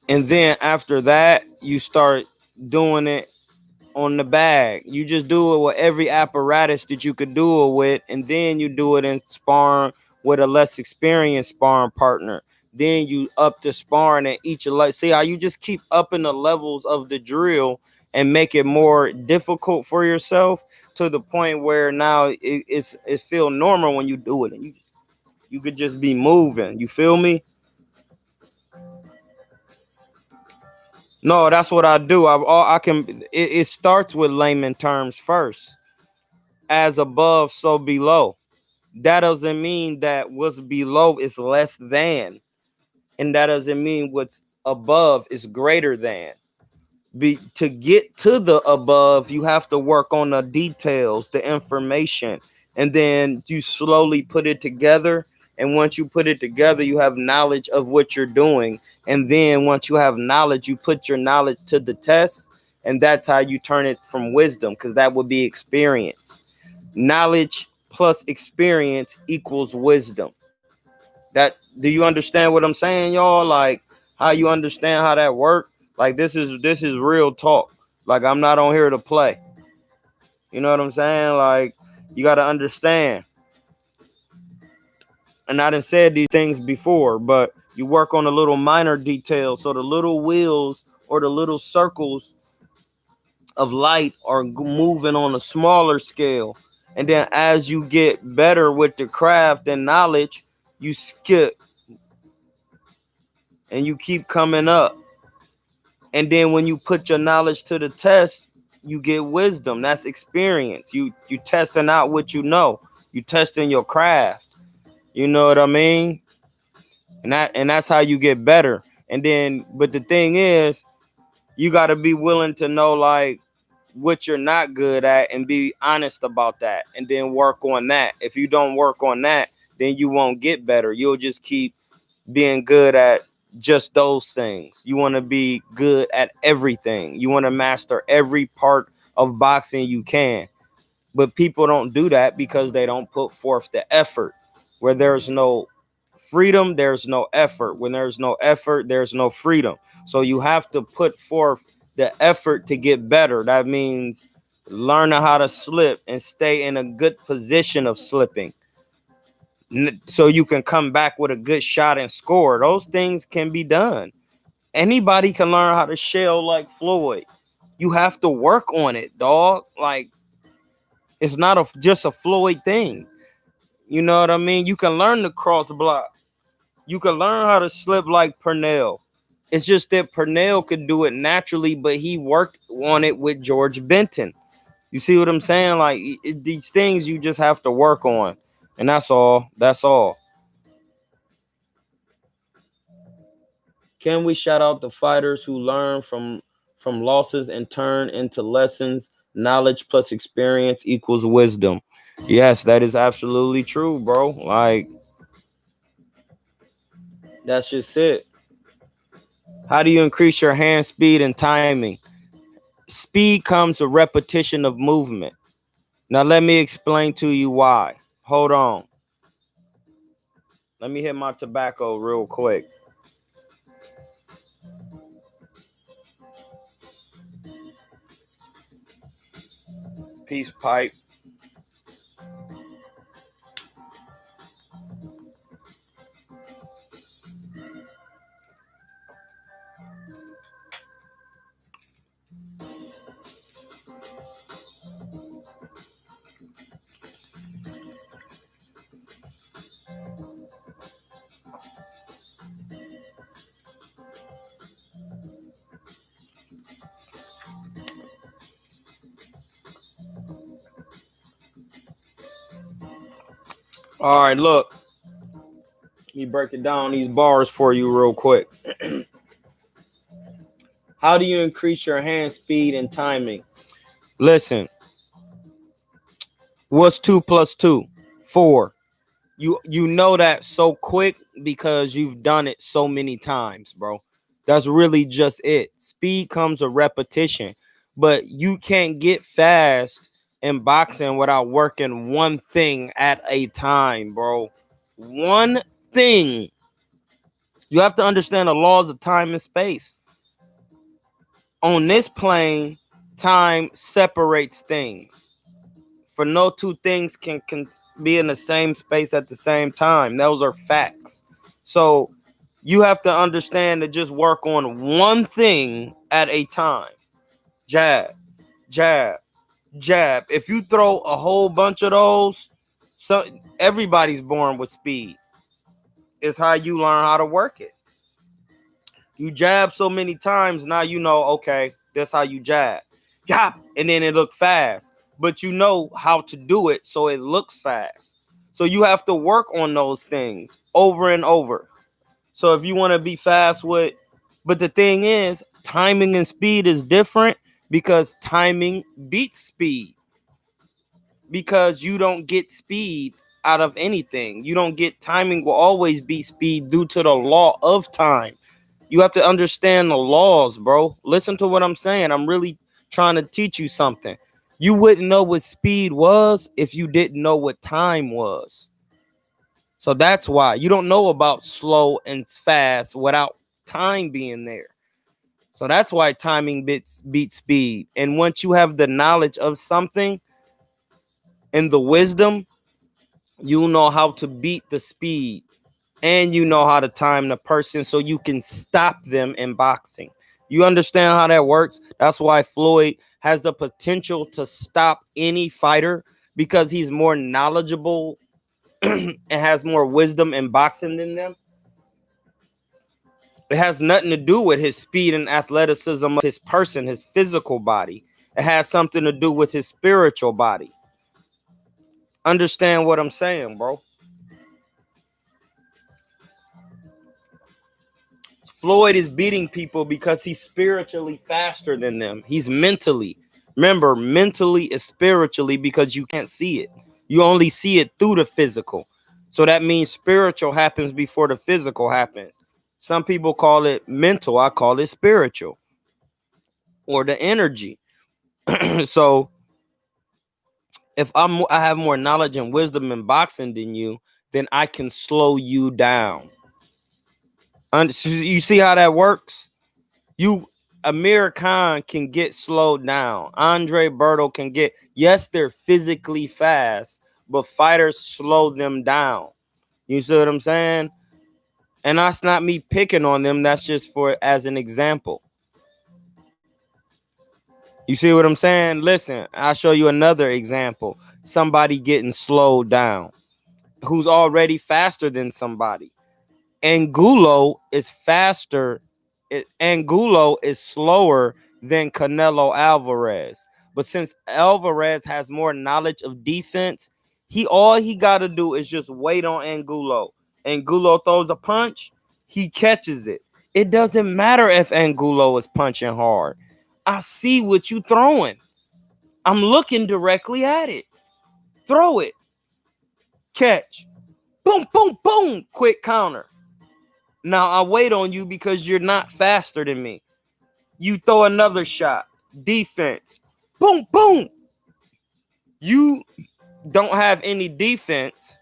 And then after that, you start doing it on the bag. You just do it with every apparatus that you could do it with, and then you do it in sparring with a less experienced sparring partner. Then you up the sparring and each like see how you just keep upping the levels of the drill and make it more difficult for yourself to the point where now it feel normal when you do it, and you could just be moving. You feel me? No, that's what I do. I can. It starts with layman terms first. As above, so below. That doesn't mean that what's below is less than, and that doesn't mean what's above is greater than. To get to the above, you have to work on the details, the information, and then you slowly put it together. And once you put it together, you have knowledge of what you're doing. And then once you have knowledge, you put your knowledge to the test, and that's how you turn it from wisdom, because that would be experience. Knowledge plus experience equals wisdom. That do you understand what I'm saying, y'all? Like how you understand how that works? Like this is real talk. Like I'm not on here to play. You know what I'm saying? Like you got to understand. And I done said these things before, but you work on the little minor details. So the little wheels or the little circles of light are moving on a smaller scale. And then as you get better with the craft and knowledge, you skip and you keep coming up. And then when you put your knowledge to the test, you get wisdom. That's experience. You testing out what you know. You testing your craft. You know what I mean? And that's how you get better. And then, but the thing is, you got to be willing to know like what you're not good at and be honest about that, and then work on that. If you don't work on that, then you won't get better. You'll just keep being good at just those things. You want to be good at everything. You want to master every part of boxing you can. But people don't do that because they don't put forth the effort. Where there's no freedom, there's no effort. When there's no effort, there's no freedom. So you have to put forth the effort to get better. That means learning how to slip and stay in a good position of slipping, so you can come back with a good shot and score. Those things can be done. Anybody can learn how to shell like Floyd. You have to work on it, dog. Like, it's not just a Floyd thing. You know what I mean? You can learn the cross block. You can learn how to slip like Purnell. It's just that Purnell could do it naturally, but he worked on it with George Benton. You see what I'm saying? Like, these things you just have to work on. And that's all. That's all. Can we shout out the fighters who learn from losses and turn into lessons? Knowledge plus experience equals wisdom. Yes, that is absolutely true, bro. Like, that's just it. How do you increase your hand speed and timing? Speed comes a repetition of movement. Now let me explain to you why. Hold on. Let me hit my tobacco real quick. Peace pipe. All right, look. Let me break it down these bars for you real quick. How do you increase your hand speed and timing? Listen, what's 2 plus 2? 4. You know that so quick because you've done it so many times, bro. That's really just it. Speed comes a repetition, but you can't get fast in boxing without working one thing at a time, bro. One thing. You have to understand the laws of time and space. On this plane, time separates things. For no two things can be in the same space at the same time. Those are facts. So you have to understand to just work on one thing at a time. Jab, jab, jab. If you throw a whole bunch of those, so everybody's born with speed. It's how you learn how to work it. You jab so many times, now you know, okay, that's how you jab. Yap, and then it look fast. But you know how to do it so it looks fast. So you have to work on those things over and over. So if you want to be fast with, but the thing is, timing and speed is different because timing beats speed. Because you don't get speed out of anything. You don't get timing will always beat speed due to the law of time. You have to understand the laws, bro. Listen to what I'm saying. I'm really trying to teach you something. You wouldn't know what speed was if you didn't know what time was. So that's why you don't know about slow and fast without time being there. So that's why timing beats speed. And once you have the knowledge of something and the wisdom, you know how to beat the speed. And you know how to time the person so you can stop them in boxing. You understand how that works? That's why Floyd has the potential to stop any fighter because he's more knowledgeable and has more wisdom in boxing than them. It has nothing to do with his speed and athleticism of his person, his physical body. It has something to do with his spiritual body. Understand what I'm saying, bro? Floyd is beating people because he's spiritually faster than them. He's mentally. Remember, mentally is spiritually because you can't see it. You only see it through the physical. So that means spiritual happens before the physical happens. Some people call it mental. I call it spiritual or the energy. So if I have more knowledge and wisdom in boxing than you, then I can slow you down. You see how that works? Amir Khan can get slowed down. Andre Berto can get, yes, they're physically fast, but fighters slow them down. You see what I'm saying? And that's not me picking on them. That's just for as an example. You see what I'm saying? Listen, I'll show you another example. Somebody getting slowed down who's already faster than somebody. Angulo is faster. Angulo is slower than Canelo Alvarez. But since Alvarez has more knowledge of defense, all he got to do is just wait on Angulo. Angulo throws a punch, he catches it. It doesn't matter if Angulo is punching hard. I see what you throwing. I'm looking directly at it. Throw it. Catch. Boom, boom, boom. Quick counter. Now I wait on you because you're not faster than me. You throw another shot. Defense. Boom, boom. You don't have any defense.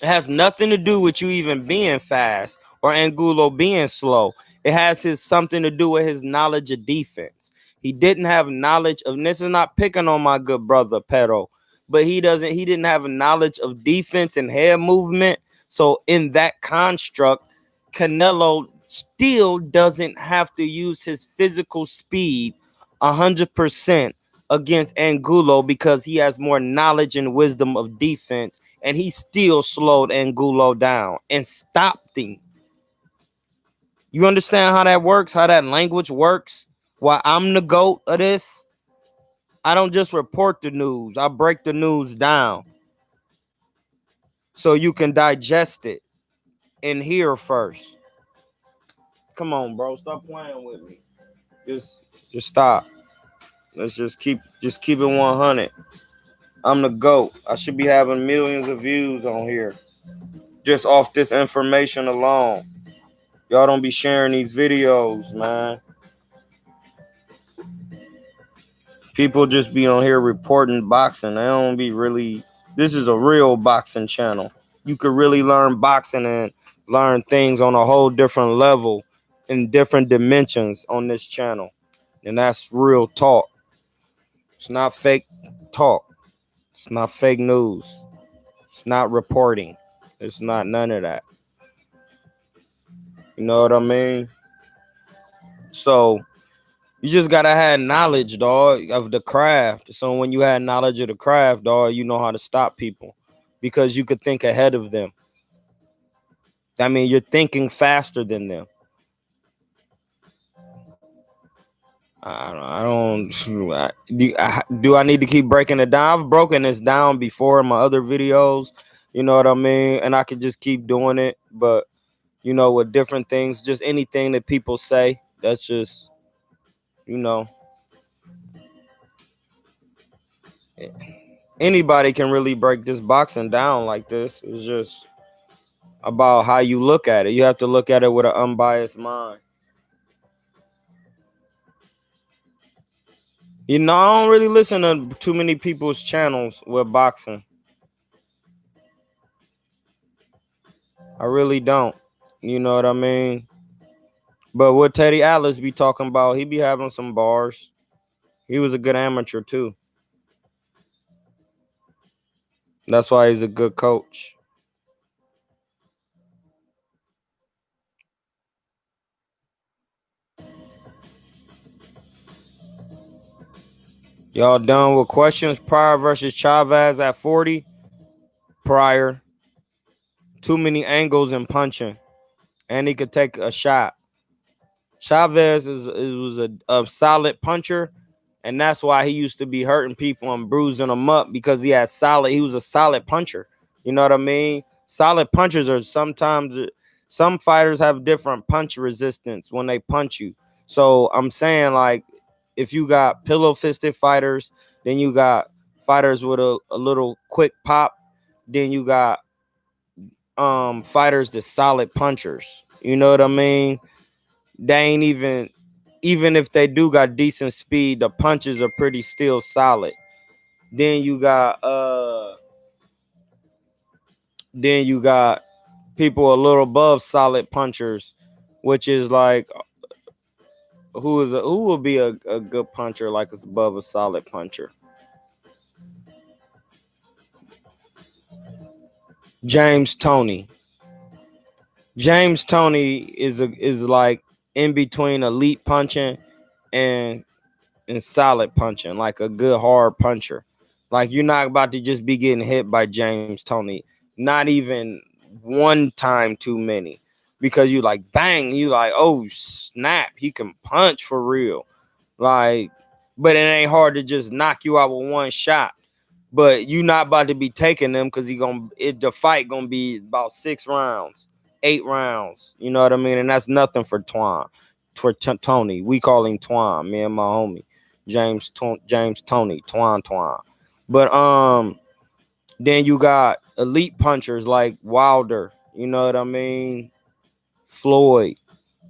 It has nothing to do with you even being fast or Angulo being slow. It has something to do with his knowledge of defense. He didn't have knowledge of, and this is not picking on my good brother Pero, but he didn't have a knowledge of defense and head movement. So in that construct, Canelo still doesn't have to use his physical speed 100% against Angulo because he has more knowledge and wisdom of defense, and he still slowed Angulo down and stopped him. You understand how that works, how that language works? Why I'm the GOAT of this? I don't just report the news. I break the news down so you can digest it and hear first. Come on, bro. Stop playing with me. Just stop. Let's just keep it 100. I'm the GOAT. I should be having millions of views on here just off this information alone. Y'all don't be sharing these videos, man. People just be on here reporting boxing. They don't be really. This is a real boxing channel. You could really learn boxing and learn things on a whole different level in different dimensions on this channel. And that's real talk. It's not fake talk. It's not fake news. It's not reporting. It's not none of that. You know what I mean? So you just gotta have knowledge, dog, of the craft. So when you have knowledge of the craft, dog, you know how to stop people because you could think ahead of them. I mean, you're thinking faster than them. Do I need to keep breaking it down? I've broken this down before in my other videos. You know what I mean? And I could just keep doing it, but you know, with different things, just anything that people say, that's just, you know, anybody can really break this boxing down like this. It's just about how you look at it. You have to look at it with an unbiased mind. You know, I don't really listen to too many people's channels with boxing. I really don't. You know what I mean? But what Teddy Atlas be talking about, he be having some bars. He was a good amateur too. That's why he's a good coach. Y'all done with questions? Pryor versus Chavez at 40. Pryor. Too many angles and punching. and he could take a shot. Chavez was a solid puncher, and that's why he used to be hurting people and bruising them up because he was a solid puncher. You know what I mean? Solid punchers are sometimes some fighters have different punch resistance when they punch you. So I'm saying like if you got pillow fisted fighters, then you got fighters with a little quick pop, then you got fighters that solid punchers. You know what I mean? They ain't even if they do got decent speed, the punches are pretty still solid. Then you got then you got people a little above solid punchers, which is like who will be a good puncher like it's above a solid puncher. James Tony. James Tony is like in between elite punching and solid punching, like a good hard puncher. Like you're not about to just be getting hit by James Tony, not even one time too many, because you like bang, you like oh snap, he can punch for real. Like, but it ain't hard to just knock you out with one shot. But you not about to be taking them because the fight gonna be about 6 rounds, 8 rounds. You know what I mean? And that's nothing for Tony. We call him Twan, me and my homie. James Tony, Twan. But then you got elite punchers like Wilder, you know what I mean? Floyd.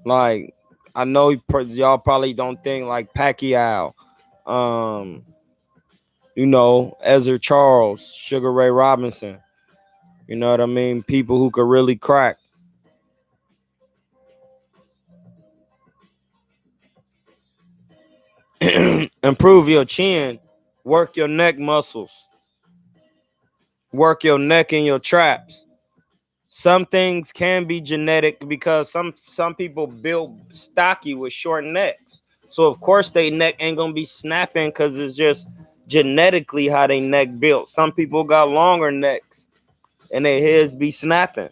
Like I know y'all probably don't think like Pacquiao. Um, Ezra Charles, Sugar Ray Robinson. You know what I mean? People who could really crack. Improve your chin, work your neck muscles, work your neck and your traps. Some things can be genetic because some people build stocky with short necks. So of course they neck ain't gonna be snapping because it's just genetically how they neck built. Some people got longer necks and their heads be snapping.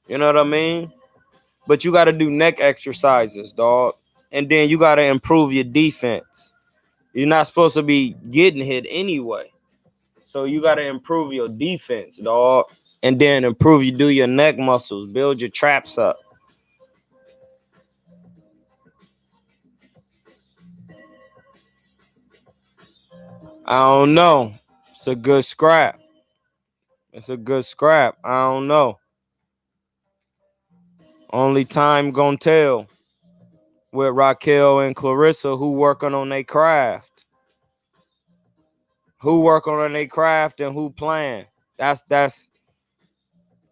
You know what I mean? But you gotta do neck exercises, dog. And then you gotta improve your defense. You're not supposed to be getting hit anyway. So you gotta improve your defense, dog. And then do your neck muscles, build your traps up. I don't know. It's a good scrap. It's a good scrap. I don't know. Only time gonna tell with Raquel and Clarissa who working on their craft. Who working on their craft and who playing. That's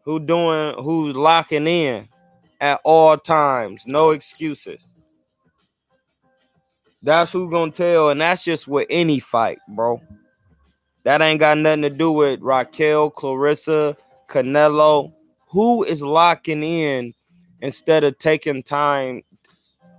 who's locking in at all times. No excuses. That's who gonna tell, and that's just with any fight, bro. That ain't got nothing to do with Raquel, Clarissa, Canelo. Who is locking in instead of taking time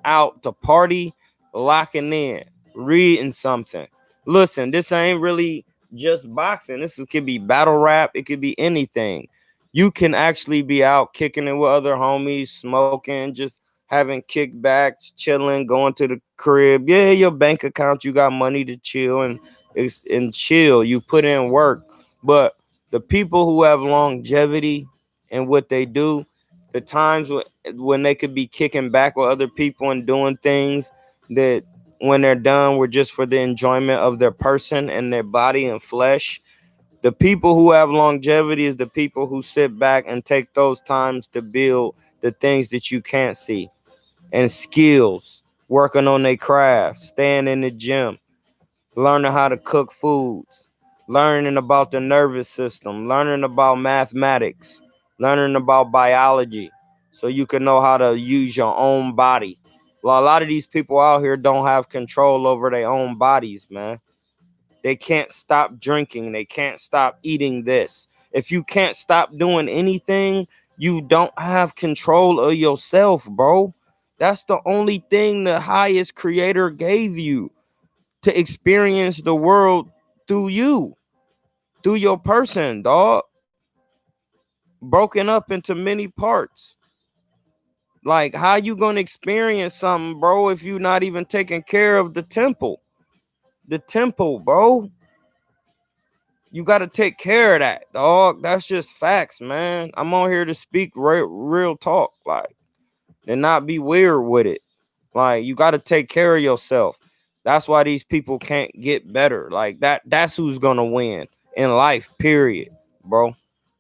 out to party, locking in, reading something? Listen, this ain't really just boxing. Could be battle rap. It could be anything. You can actually be out kicking it with other homies, smoking, just having kickbacks, chilling, going to the crib. Yeah, your bank account, you got money to chill and chill. You put in work. But the people who have longevity in what they do, the times when they could be kicking back with other people and doing things that when they're done were just for the enjoyment of their person and their body and flesh. The people who have longevity is the people who sit back and take those times to build the things that you can't see and skills, working on their craft, staying in the gym, learning how to cook foods, learning about the nervous system, learning about mathematics, learning about biology, so you can know how to use your own body. Well, a lot of these people out here don't have control over their own bodies, man. They can't stop drinking. They can't stop eating this. If you can't stop doing anything, you don't have control of yourself, bro. That's the only thing the highest creator gave you, to experience the world through you, through your person, dog. Broken up into many parts. Like, how you gonna experience something, bro, if you not even taking care of the temple? The temple, bro. You got to take care of that, dog. That's just facts, man. I'm on here to speak real talk, like, and not be weird with it. Like, you got to take care of yourself. That's why these people can't get better. Like that's who's gonna win in life, period, bro.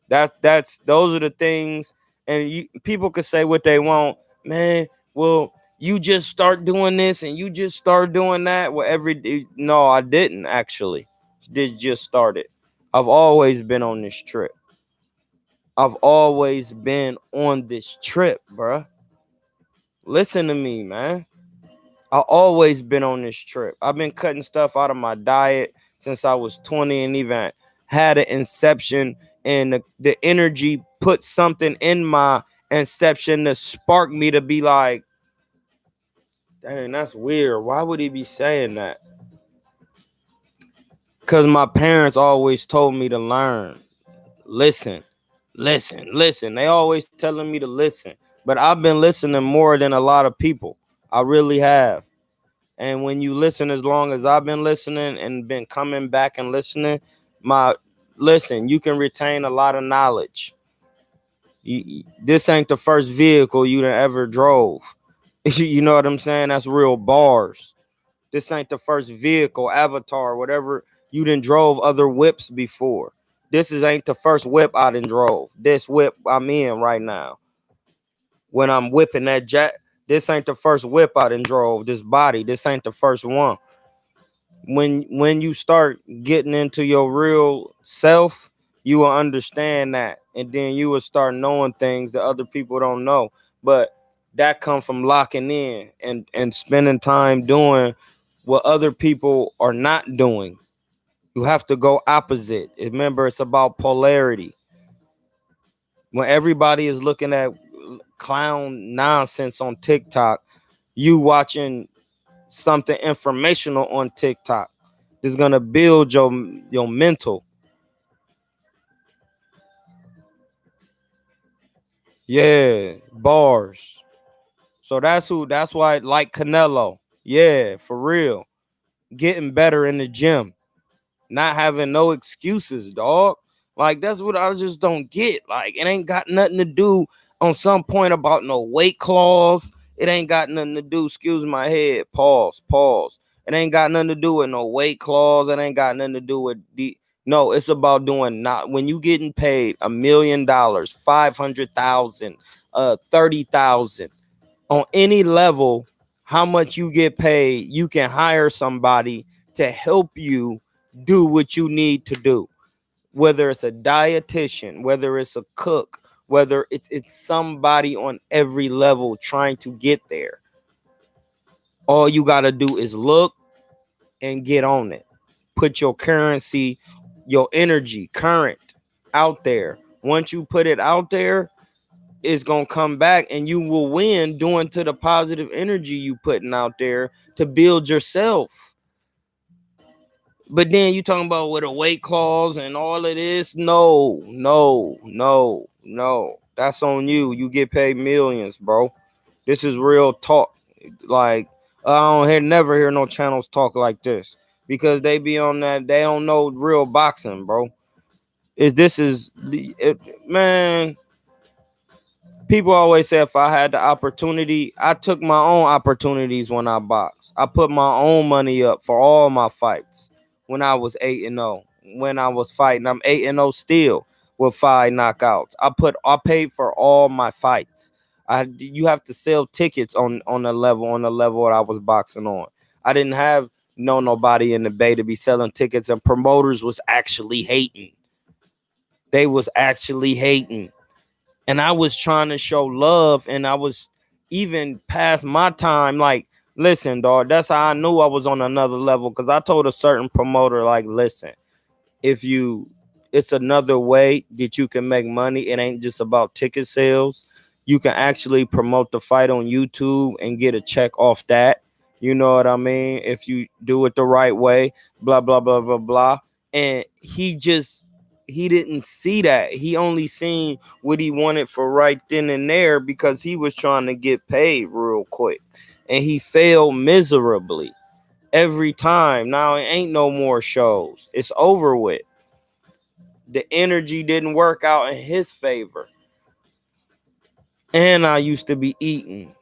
That's those are the things. And people could say what they want, man. Well, you just start doing this and you just start doing that. Well, no, I didn't actually. Did just start it. I've always been on this trip. I've always been on this trip, bruh. Listen to me, man. I've always been on this trip. I've been cutting stuff out of my diet since I was 20 and even had an inception, and the energy put something in my inception to spark me to be like, dang, that's weird. Why would he be saying that? Because my parents always told me to learn. Listen. They always telling me to listen. But I've been listening more than a lot of people. I really have. And when you listen as long as I've been listening and been coming back and listening, you can retain a lot of knowledge. This ain't the first vehicle you done ever drove. You know what I'm saying? That's real bars. This ain't the first vehicle, avatar, whatever you done drove other whips before. Ain't the first whip I done drove. This whip I'm in right now. When I'm whipping that jack, this ain't the first whip I done drove. This body, this ain't the first one. When you start getting into your real self, you will understand that, and then you will start knowing things that other people don't know. But that come from locking in and spending time doing what other people are not doing. You have to go opposite. Remember, it's about polarity. When everybody is looking at clown nonsense on TikTok, you watching something informational on TikTok is gonna build your mental. Yeah, bars. So that's why, like Canelo. Yeah, for real. Getting better in the gym. Not having no excuses, dog. Like, that's what I just don't get. Like, it ain't got nothing to do on some point about no weight clause. It ain't got nothing to do, excuse my head, pause. It ain't got nothing to do with no weight clause. It ain't got nothing to do with no, it's about doing, not when you getting paid $1,000,000, 500,000, 30,000 on any level. How much you get paid, you can hire somebody to help you do what you need to do, whether it's a dietitian, whether it's a cook, whether it's somebody on every level trying to get there. All you got to do is look and get on it. Put your currency, your energy, current out there. Once you put it out there, it's gonna come back, and you will win doing to the positive energy you putting out there to build yourself. But then you talking about with a weight clause and all of this. No. That's on you. You get paid millions, bro. This is real talk. Like, never hear no channels talk like this, because they be on that. They don't know real boxing, bro. Man. People always say if I had the opportunity, I took my own opportunities when I boxed. I put my own money up for all my fights when I was 8-0. When I was fighting, I'm 8-0 still with 5 knockouts. I paid for all my fights. You have to sell tickets on the level that I was boxing on. I didn't have nobody in the Bay to be selling tickets, and promoters was actually hating. They was actually hating. And I was trying to show love, and I was even past my time. Like, listen, dog, that's how I knew I was on another level, because I told a certain promoter, like, listen, it's another way that you can make money. It ain't just about ticket sales. You can actually promote the fight on YouTube and get a check off that. You know what I mean? If you do it the right way, blah, blah, blah, blah, blah. And he didn't see that. He only seen what he wanted for right then and there because he was trying to get paid real quick. And he failed miserably every time. Now it ain't no more shows. It's over with. The energy didn't work out in his favor. And I used to be eating.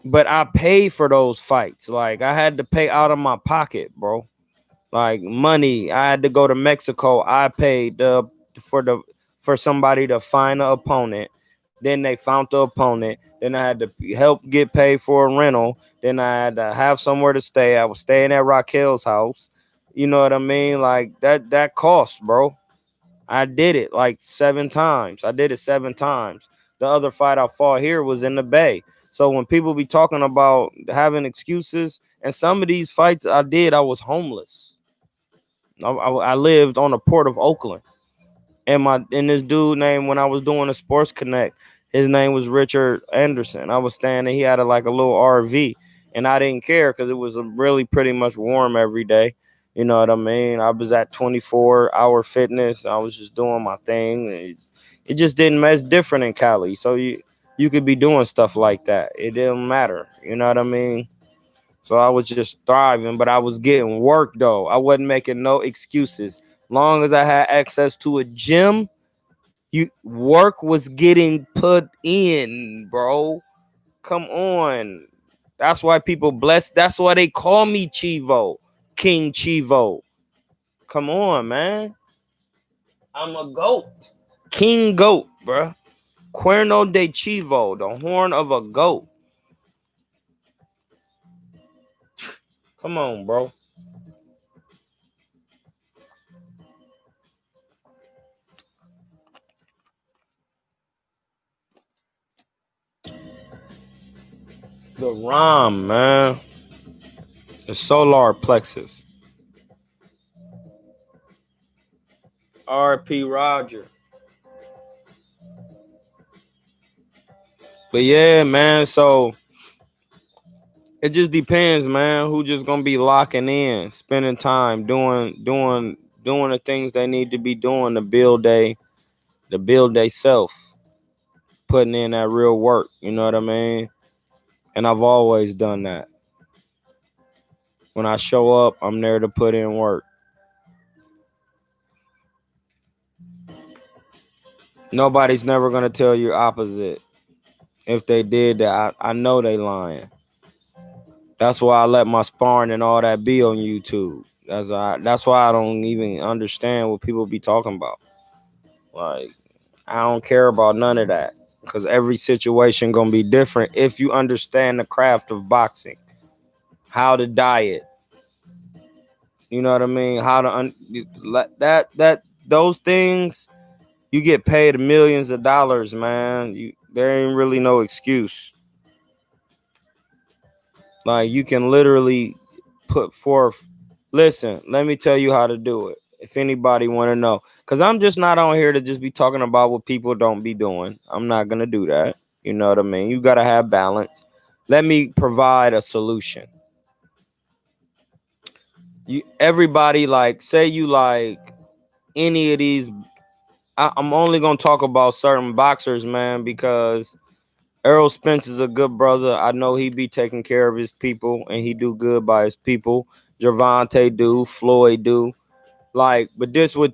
But I paid for those fights. Like I had to pay out of my pocket, bro. Like money. I had to go to Mexico. I paid for somebody to find an opponent. Then they found the opponent. Then I had to help get paid for a rental. Then I had to have somewhere to stay. I was staying at Raquel's house. You know what I mean? Like that costs, bro. I did it like 7 times. I did it 7 times. The other fight I fought here was in the Bay. So when people be talking about having excuses, and some of these fights I did, I was homeless. I lived on the port of Oakland, and this dude named when I was doing a Sports Connect, his name was Richard Anderson. I was staying there. He had like a little RV, and I didn't care because it was really pretty much warm every day. You know what I mean? I was at 24-hour fitness. I was just doing my thing. It just didn't mess different in Cali. So you could be doing stuff like that. It didn't matter. You know what I mean? So I was just thriving, but I was getting work though. I wasn't making no excuses. Long as I had access to a gym, work was getting put in, bro. Come on. That's why people bless. That's why they call me Chivo, King Chivo. Come on, man. I'm a goat. King goat, bro. Cuerno de Chivo, the horn of a goat. Come on, bro. The rhyme, man. The solar plexus. R.P. Roger. But yeah, man. So it just depends, man. Who just gonna be locking in, spending time doing the things they need to be doing to build they self, putting in that real work. You know what I mean? And I've always done that. When I show up, I'm there to put in work. Nobody's never gonna tell you opposite. If they did that, I know they lying. That's why I let my sparring and all that be on YouTube. That's why I don't even understand what people be talking about. Like I don't care about none of that because every situation gonna be different if you understand the craft of boxing, how to diet. You know what I mean? How to those things you get paid millions of dollars, man. There ain't really no excuse. Like you can literally put forth. Listen, let me tell you how to do it. If anybody want to know, because I'm just not on here to just be talking about what people don't be doing. I'm not gonna do that. You know what I mean? You gotta have balance. Let me provide a solution. Everybody like say you like any of these. I'm only gonna talk about certain boxers, man, because Errol Spence is a good brother. I know he be taking care of his people and he do good by his people. Gervonta do, Floyd do. Like, but this what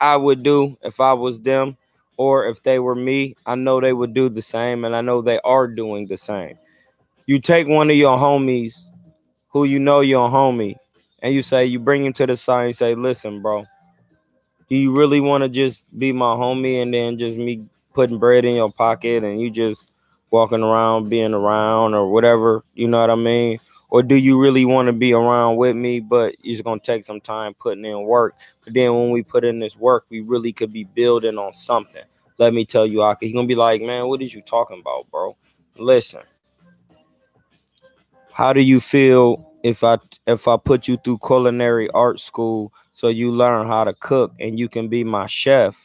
I would do if I was them or if they were me. I know they would do the same, and I know they are doing the same. You take one of your homies who you know your homie, and you bring him to the side and say, listen, bro, do you really want to just be my homie and then just me putting bread in your pocket and you just walking around being around or whatever, you know what I mean? Or do you really want to be around with me, but you're just gonna take some time putting in work? But then when we put in this work, we really could be building on something. Let me tell you, Aki, he's gonna be like, man, what is you talking about, bro? Listen, how do you feel if I put you through culinary art school so you learn how to cook and you can be my chef,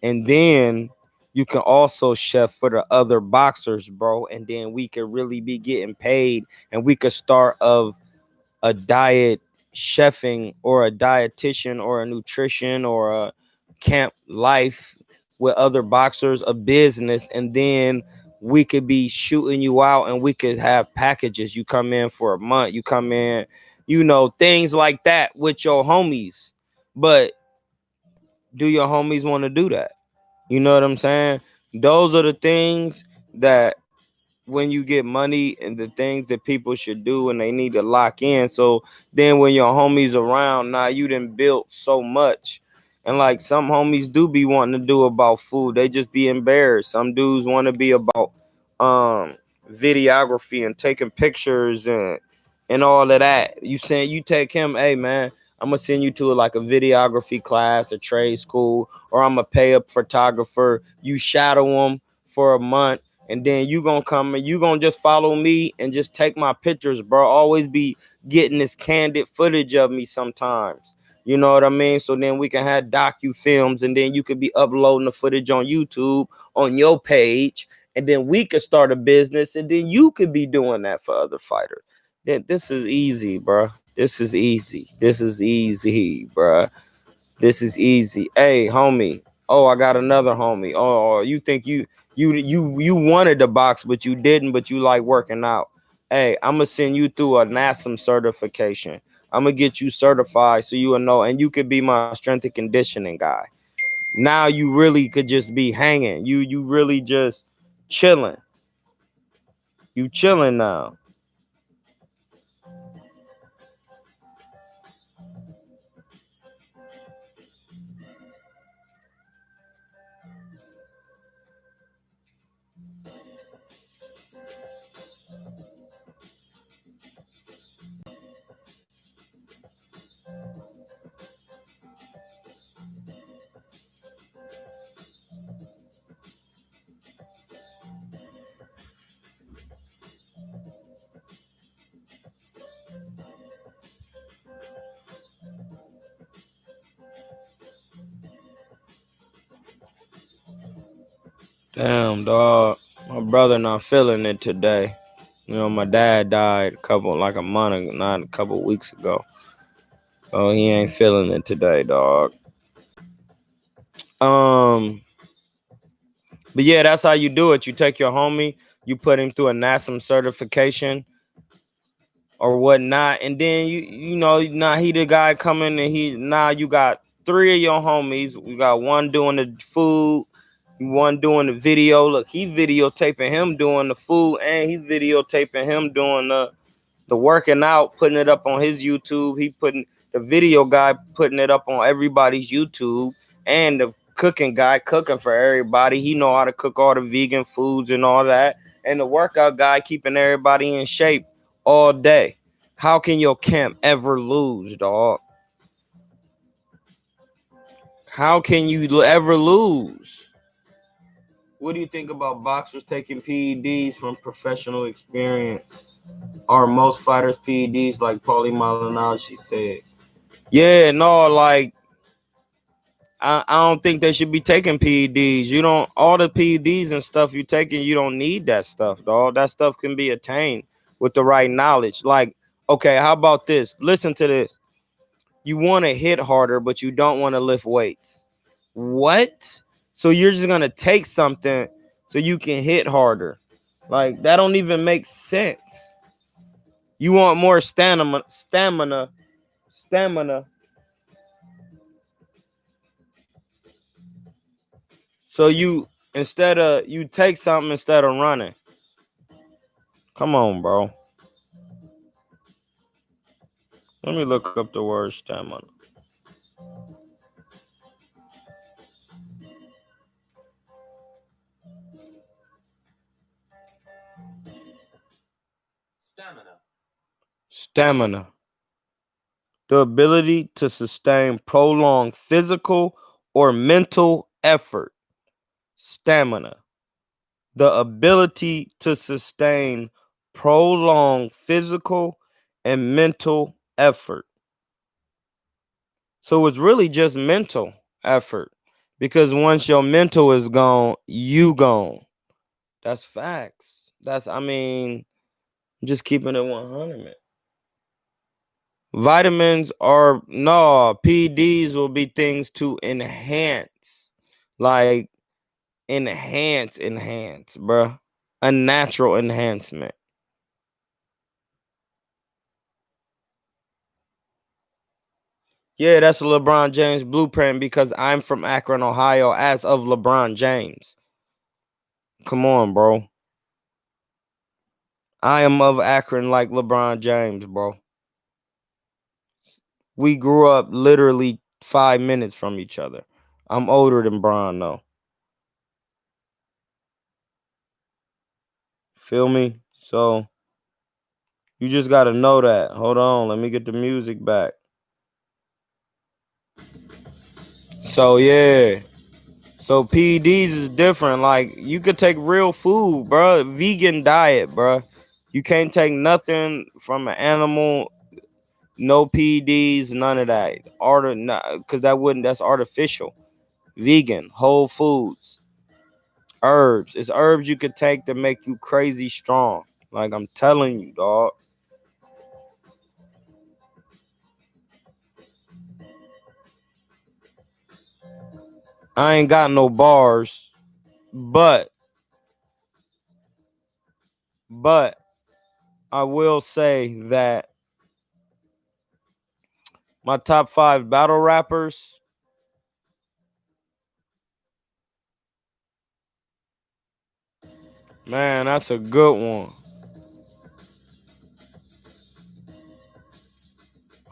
and then you can also chef for the other boxers, bro, and then we could really be getting paid and we could start of a diet chefing or a dietitian or a nutrition or a camp life with other boxers, a business, and then we could be shooting you out and we could have packages. You come in for a month, you come in, things like that with your homies. But do your homies want to do that? You know what I'm saying? Those are the things that when you get money and the things that people should do and they need to lock in. So then when your homies around, now you done built so much. And like some homies do be wanting to do about food. They just be embarrassed. Some dudes want to be about videography and taking pictures and all of that. You saying you take him, hey man, I'm gonna send you to like a videography class, a trade school, or I'm gonna pay a photographer. You shadow him for a month, and then you gonna come and you gonna just follow me and just take my pictures, bro. Always be getting this candid footage of me sometimes. You know what I mean? So then we can have docu films, and then you could be uploading the footage on YouTube on your page, and then we could start a business, and then you could be doing that for other fighters. This is easy, bro. This is easy. This is easy, bro. This is easy. Hey, homie. Oh, I got another homie. Oh, you think you wanted to box, but you didn't, but you like working out. Hey, I'm gonna send you through a NASM certification. I'm gonna get you certified so you will know, and you could be my strength and conditioning guy. Now you really could just be hanging. You really just chilling. You chilling now. Damn, dog. My brother not feeling it today. My dad died not a couple weeks ago. Oh, he ain't feeling it today, dog. But yeah, that's how you do it. You take your homie, you put him through a NASM certification or whatnot, and then now he the guy coming, and now you got three of your homies. We got one doing the food, one doing the video. Look, he videotaping him doing the food, and he videotaping him doing the working out, putting it up on his YouTube. He putting the video guy putting it up on everybody's YouTube, and the cooking guy cooking for everybody. He know how to cook all the vegan foods and all that. And the workout guy keeping everybody in shape all day. How can your camp ever lose, dog? How can you ever lose? What do you think about boxers taking PEDs from professional experience? Are most fighters PEDs like Paulie Malignaggi said? Yeah, no, like I don't think they should be taking PEDs. You don't all the PEDs and stuff you taking, you don't need that stuff, dog. That stuff can be attained with the right knowledge. Like, okay, how about this? Listen to this. You want to hit harder, but you don't want to lift weights. What? So you're just gonna take something so you can hit harder. Like that don't even make sense. You want more stamina. So you take something instead of running. Come on, bro. Let me look up the word stamina. Stamina. The ability to sustain prolonged physical or mental effort. Stamina. The ability to sustain prolonged physical and mental effort. So it's really just mental effort, because once your mental is gone, you gone. That's facts. I'm just keeping it 100, man. Vitamins are no PEDs will be things to enhance Like enhance, bruh. A natural enhancement. Yeah, that's a LeBron James blueprint because I'm from Akron, Ohio, as of LeBron James. Come on, bro. I am of Akron like LeBron James, bro. We grew up literally 5 minutes from each other. I'm older than Bron, though. Feel me? So you just gotta know that. Hold on, let me get the music back. So yeah. So PEDs is different. Like you could take real food, bro. Vegan diet, bro. You can't take nothing from an animal. No PEDs, none of that. Cause that's artificial. Vegan, whole foods, herbs. It's herbs you could take to make you crazy strong. Like I'm telling you, dog. I ain't got no bars, but but I will say that my top 5 battle rappers, man, that's a good one.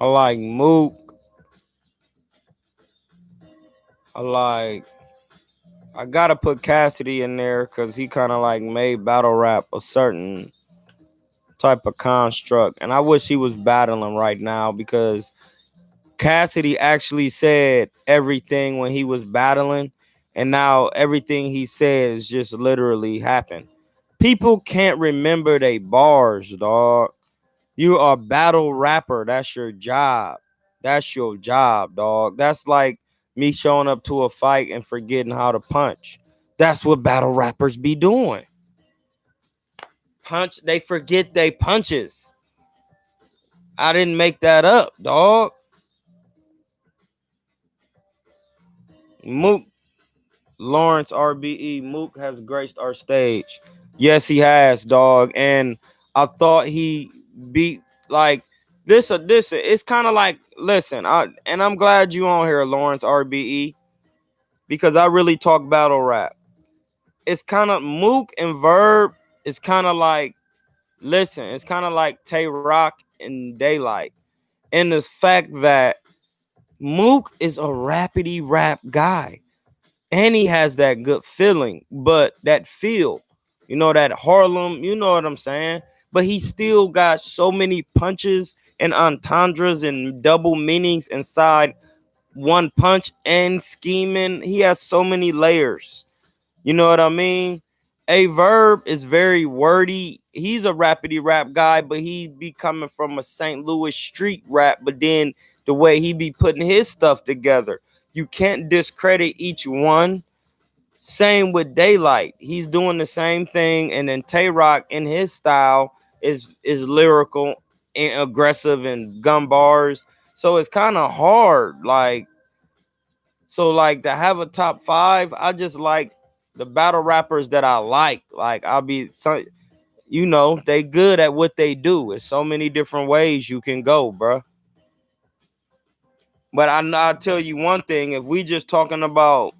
I like Mook. I like. I gotta put Cassidy in there because he kind of like made battle rap a certain type of construct, and I wish he was battling right now because Cassidy actually said everything when he was battling, and now everything he says just literally happened. People can't remember they bars, dog. You are a battle rapper. That's your job. That's your job, dog. That's like me showing up to a fight and forgetting how to punch. That's what battle rappers be doing. Punch, they forget they punches. I didn't make that up, dog. Mook Lawrence RBE Mook has graced our stage. Yes, he has, dog. And I thought he beat like this. It's kind of like listen. I'm glad you on here, Lawrence RBE, because I really talk battle rap. It's kind of Mook and Verb. It's kind of like listen. It's kind of like Tay Rock and Daylight, in the fact that Mook is a rapidy rap guy. And he has that good feeling, but that feel, that Harlem, you know what I'm saying? But he still got so many punches and entendres and double meanings inside one punch and scheming. He has so many layers. You know what I mean? A Verb is very wordy. He's a rapidy rap guy, but he be coming from a St. Louis street rap. But then the way he be putting his stuff together, you can't discredit each one. Same with Daylight. He's doing the same thing, and then Tay Rock in his style is lyrical and aggressive and gun bars. So it's kind of hard. Like to have a top 5, I just like the battle rappers that I like. Like I'll be so they good at what they do. It's so many different ways you can go, bruh. But I'll tell you one thing: if we just talking about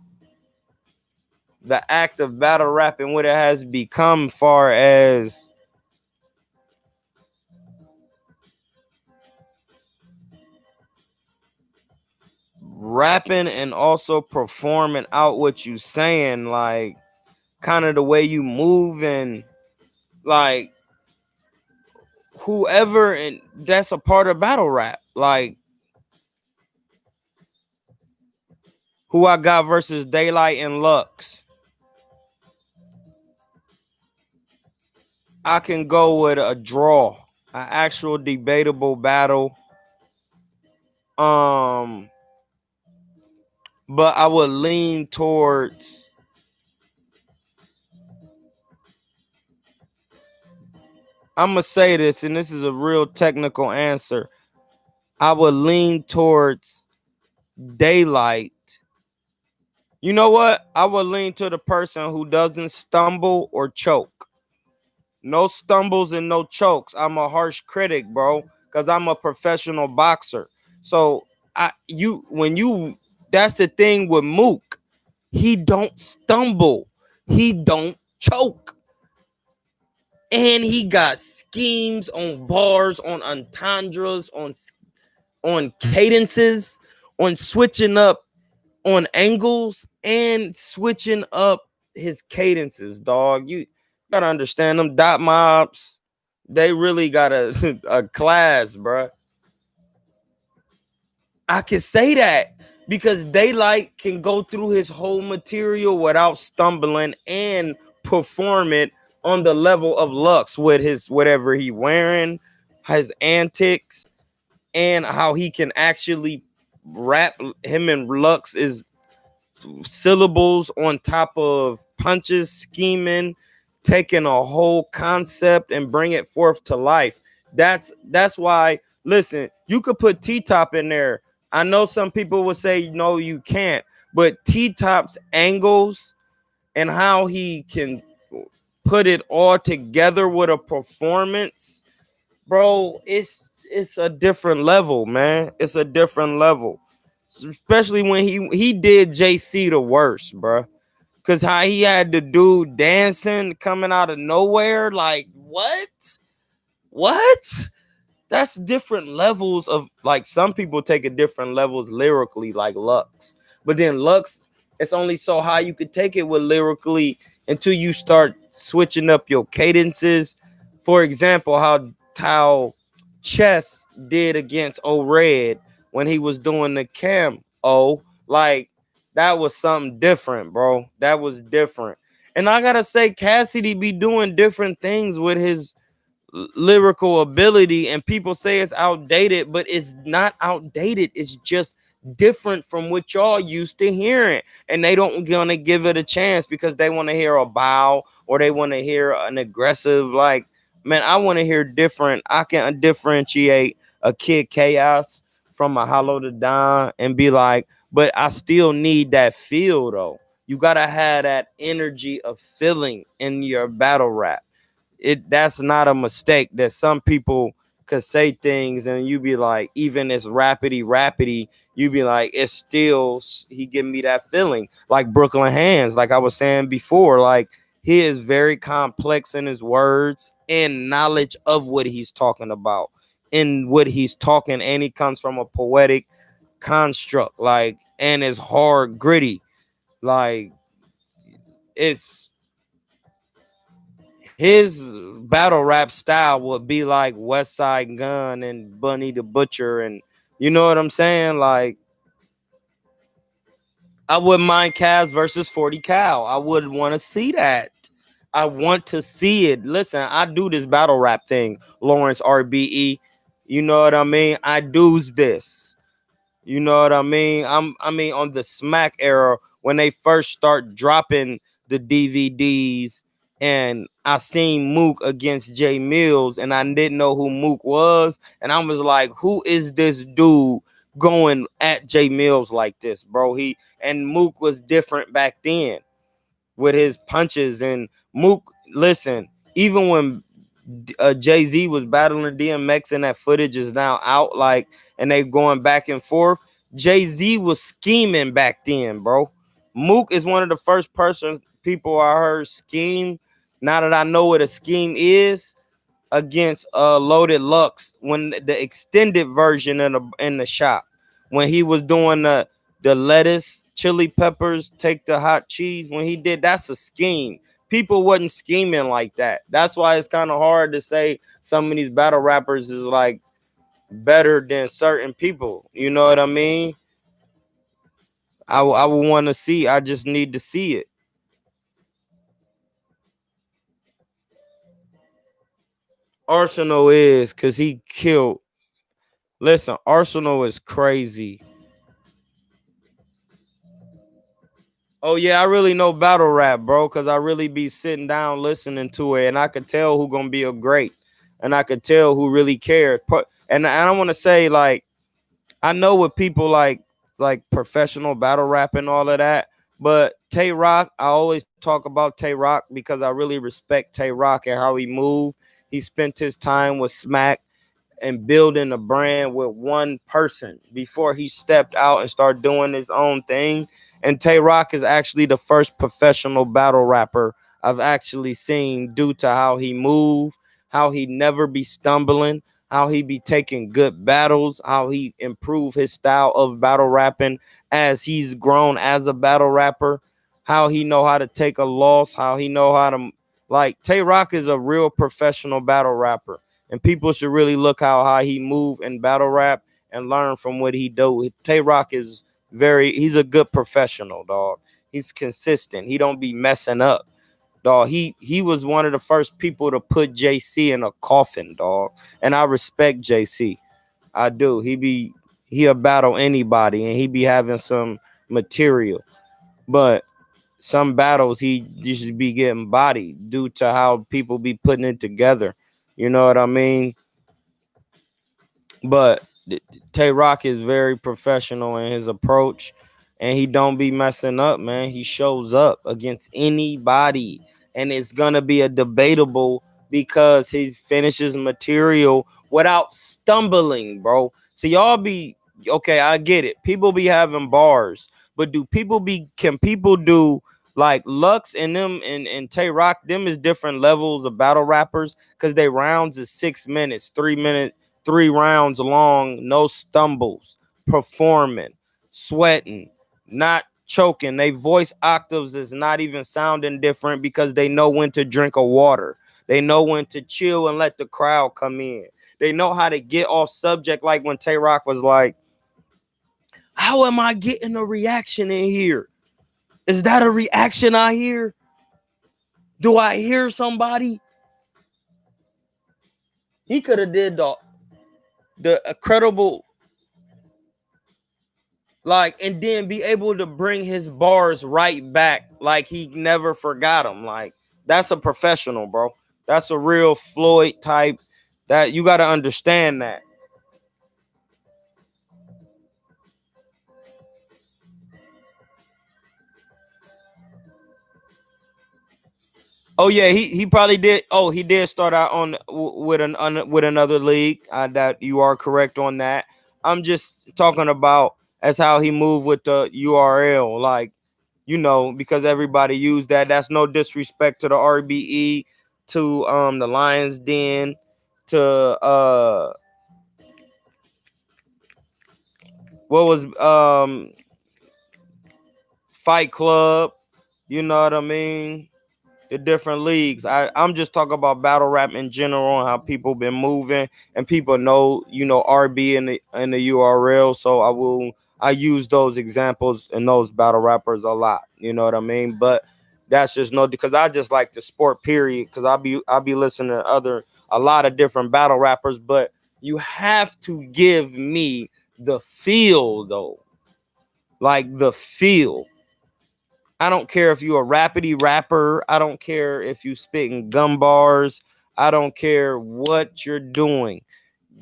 the act of battle rap and what it has become, far as rapping and also performing out what you saying, like kind of the way you move and like whoever, and that's a part of battle rap. Like who I got versus Daylight and Lux. I can go with a draw, an actual debatable battle. Um, but I would lean towards. I'm gonna say this, and this is a real technical answer. I would lean towards Daylight You know what? I would lean to the person who doesn't stumble or choke. No stumbles and no chokes. I'm a harsh critic, bro, because I'm a professional boxer. So when you that's the thing with Mook. He don't stumble. He don't choke. And he got schemes on bars, on entendres, on cadences, on switching up on angles and switching up his cadences, dog. You gotta understand them dot mobs. They really got a class, bruh. I can say that because Daylight can go through his whole material without stumbling and perform it on the level of Lux with his whatever he wearing, his antics, and how he can actually rap. Him and Lux is syllables on top of punches, scheming, taking a whole concept and bring it forth to life. That's why. Listen, you could put T Top in there. I know some people will say no, you can't, but T Top's angles and how he can put it all together with a performance, bro, it's a different level, man. It's a different level, especially when he did JC the worst, bro. Cause how he had the dude dancing coming out of nowhere, like what? That's different levels of, like, some people take it different levels lyrically, like Lux. But then Lux, it's only so high you could take it with lyrically until you start switching up your cadences. For example, how Chess did against O Red when he was doing the cam. Like, that was something different, bro. That was different. And I gotta say, Cassidy be doing different things with his lyrical ability, and people say it's outdated, but it's not outdated. It's just different from what y'all used to hearing, and they don't gonna give it a chance because they want to hear a bow or they want to hear an aggressive, like, man, I want to hear different. I can differentiate a Kid Chaos from a Hollow to Don and be like, but I still need that feel though. You gotta have that energy of feeling in your battle rap. That's not a mistake that some people could say things and you be like, even it's rapidy, you be like, it's still, he give me that feeling. Like Brooklyn Hands, like I was saying before, like, he is very complex in his words and knowledge of what he's talking about and what he's talking, and he comes from a poetic construct, like, and it's hard gritty, like, it's his battle rap style would be like West Side Gun and Bunny the Butcher, and you know what I'm saying? Like, I wouldn't mind Cavs versus 40 Cal. I would want to see that. I want to see it. Listen, I do this battle rap thing, Lawrence RBE. You know what I mean? I do's this. You know what I mean? I mean on the Smack era when they first start dropping the DVDs, and I seen Mook against Jay Mills and I didn't know who Mook was, and I was like, who is this dude going at Jay Mills like this, bro? And Mook was different back then with his punches, and Mook, listen, even when Jay-Z was battling DMX and that footage is now out, like, and they going back and forth, Jay-Z was scheming back then, bro. Mook is one of the first persons people I heard scheme. Now that I know what a scheme is, against Loaded Lux, when the extended version in the shop, when he was doing the lettuce, chili peppers, take the hot cheese, when he did, that's a scheme. People wasn't scheming like that. That's why it's kind of hard to say some of these battle rappers is like better than certain people. You know what I mean? I would want to see. I just need to see it. Arsenal is, because he killed. Listen, Arsenal is crazy. Oh yeah, I really know battle rap, bro, because I really be sitting down listening to it, and I could tell who gonna be a great, and I could tell who really cared. And I don't want to say, like, I know what people like professional battle rap and all of that, But Tay Rock, I always talk about Tay Rock because I really respect Tay Rock and how he moved. He spent his time with Smack and building a brand with one person before he stepped out and started doing his own thing. And Tay Rock is actually the first professional battle rapper I've actually seen due to how he moved, how he never be stumbling, how he be taking good battles, how he improved his style of battle rapping as he's grown as a battle rapper, how he know how to take a loss, how he know how to like Tay Rock is a real professional battle rapper, and people should really look how he move in battle rap and learn from what he do. Tay Rock is he's a good professional, dog. He's consistent. He don't be messing up, dog. He was one of the first people to put JC in a coffin, dog. And I respect JC. I do. He'll battle anybody and he be having some material. But some battles he just be getting bodied due to how people be putting it together. You know what I mean? But Tay Rock is very professional in his approach, and he don't be messing up, man. He shows up against anybody, and it's gonna be a debatable because he finishes material without stumbling, bro. So y'all be okay. I get it. People be having bars, but can people do like Lux and them and Tay Rock? Them is different levels of battle rappers because they rounds is 6 minutes, 3 minutes. 3 rounds long, no stumbles, performing, sweating, not choking. They voice octaves is not even sounding different because they know when to drink a water. They know when to chill and let the crowd come in. They know how to get off subject, like when Tay Rock was like, how am I getting a reaction in here? Is that a reaction I hear? Do I hear somebody? He could have did the incredible, like, and then be able to bring his bars right back like he never forgot them. Like, that's a professional, bro. That's a real Floyd type. That you got to understand that. Oh yeah, he probably did. Oh, he did start out on with another league. That you are correct on that. I'm just talking about as how he moved with the URL, like, because everybody used that. That's no disrespect to the RBE, to the Lions Den, to what was Fight Club. You know what I mean? The different leagues. I'm just talking about battle rap in general and how people been moving, and people know, RB in the URL. So I use those examples and those battle rappers a lot. You know what I mean? But that's just no, because I just like the sport period, because I'll be listening to a lot of different battle rappers, but you have to give me the feel though. Like the feel. I don't care if you a rapidy rapper. I don't care if you spitting gum bars. I don't care what you're doing.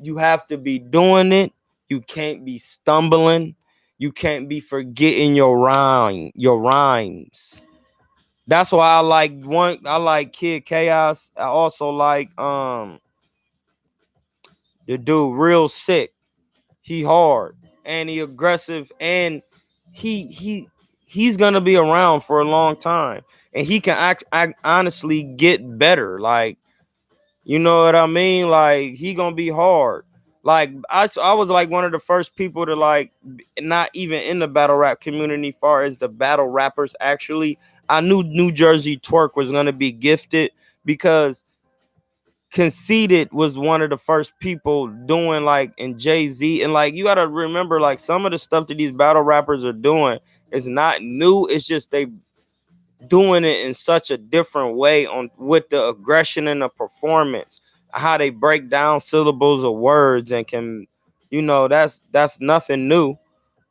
You have to be doing it. You can't be stumbling. You can't be forgetting your rhymes. That's why I like Kid Chaos. I also like the dude Real Sick. He hard and he aggressive, and he he's gonna be around for a long time, and he can honestly get better. Like, you know what I mean? Like, he gonna be hard. Like, I was like one of the first people to, like, not even in the battle rap community, far as the battle rappers. Actually, I knew New Jersey Twerk was gonna be gifted because Conceited was one of the first people doing, like, in Jay-Z. And like, you gotta remember, like, some of the stuff that these battle rappers are doing is not new. It's just they doing it in such a different way, on with the aggression and the performance, how they break down syllables of words, and can, that's nothing new.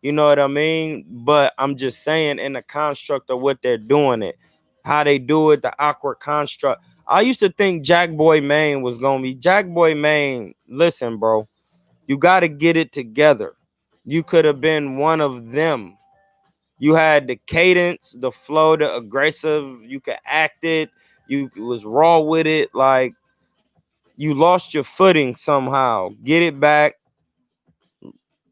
You know what I mean? But I'm just saying, in the construct of what they're doing, it, how they do it, the awkward construct. I used to think Jack Boy Maine was gonna be Jack Boy Maine. Listen, bro, you got to get it together. You could have been one of them. You had the cadence, the flow, the aggressive. You could act it. You was raw with it. Like, you lost your footing somehow. Get it back.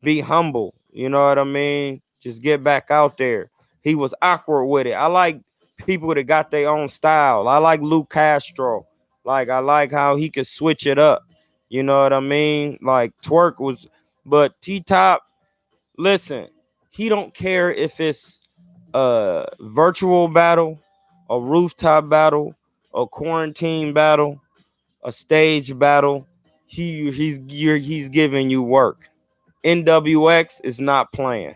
Be humble. You know what I mean? Just get back out there. He was awkward with it. I like people that got their own style. I like Luke Castro. Like, I like how he could switch it up. You know what I mean? Like, Twerk was, but T Top, listen, he don't care if it's a virtual battle, a rooftop battle, a quarantine battle, a stage battle. He's giving you work. NWX is not playing.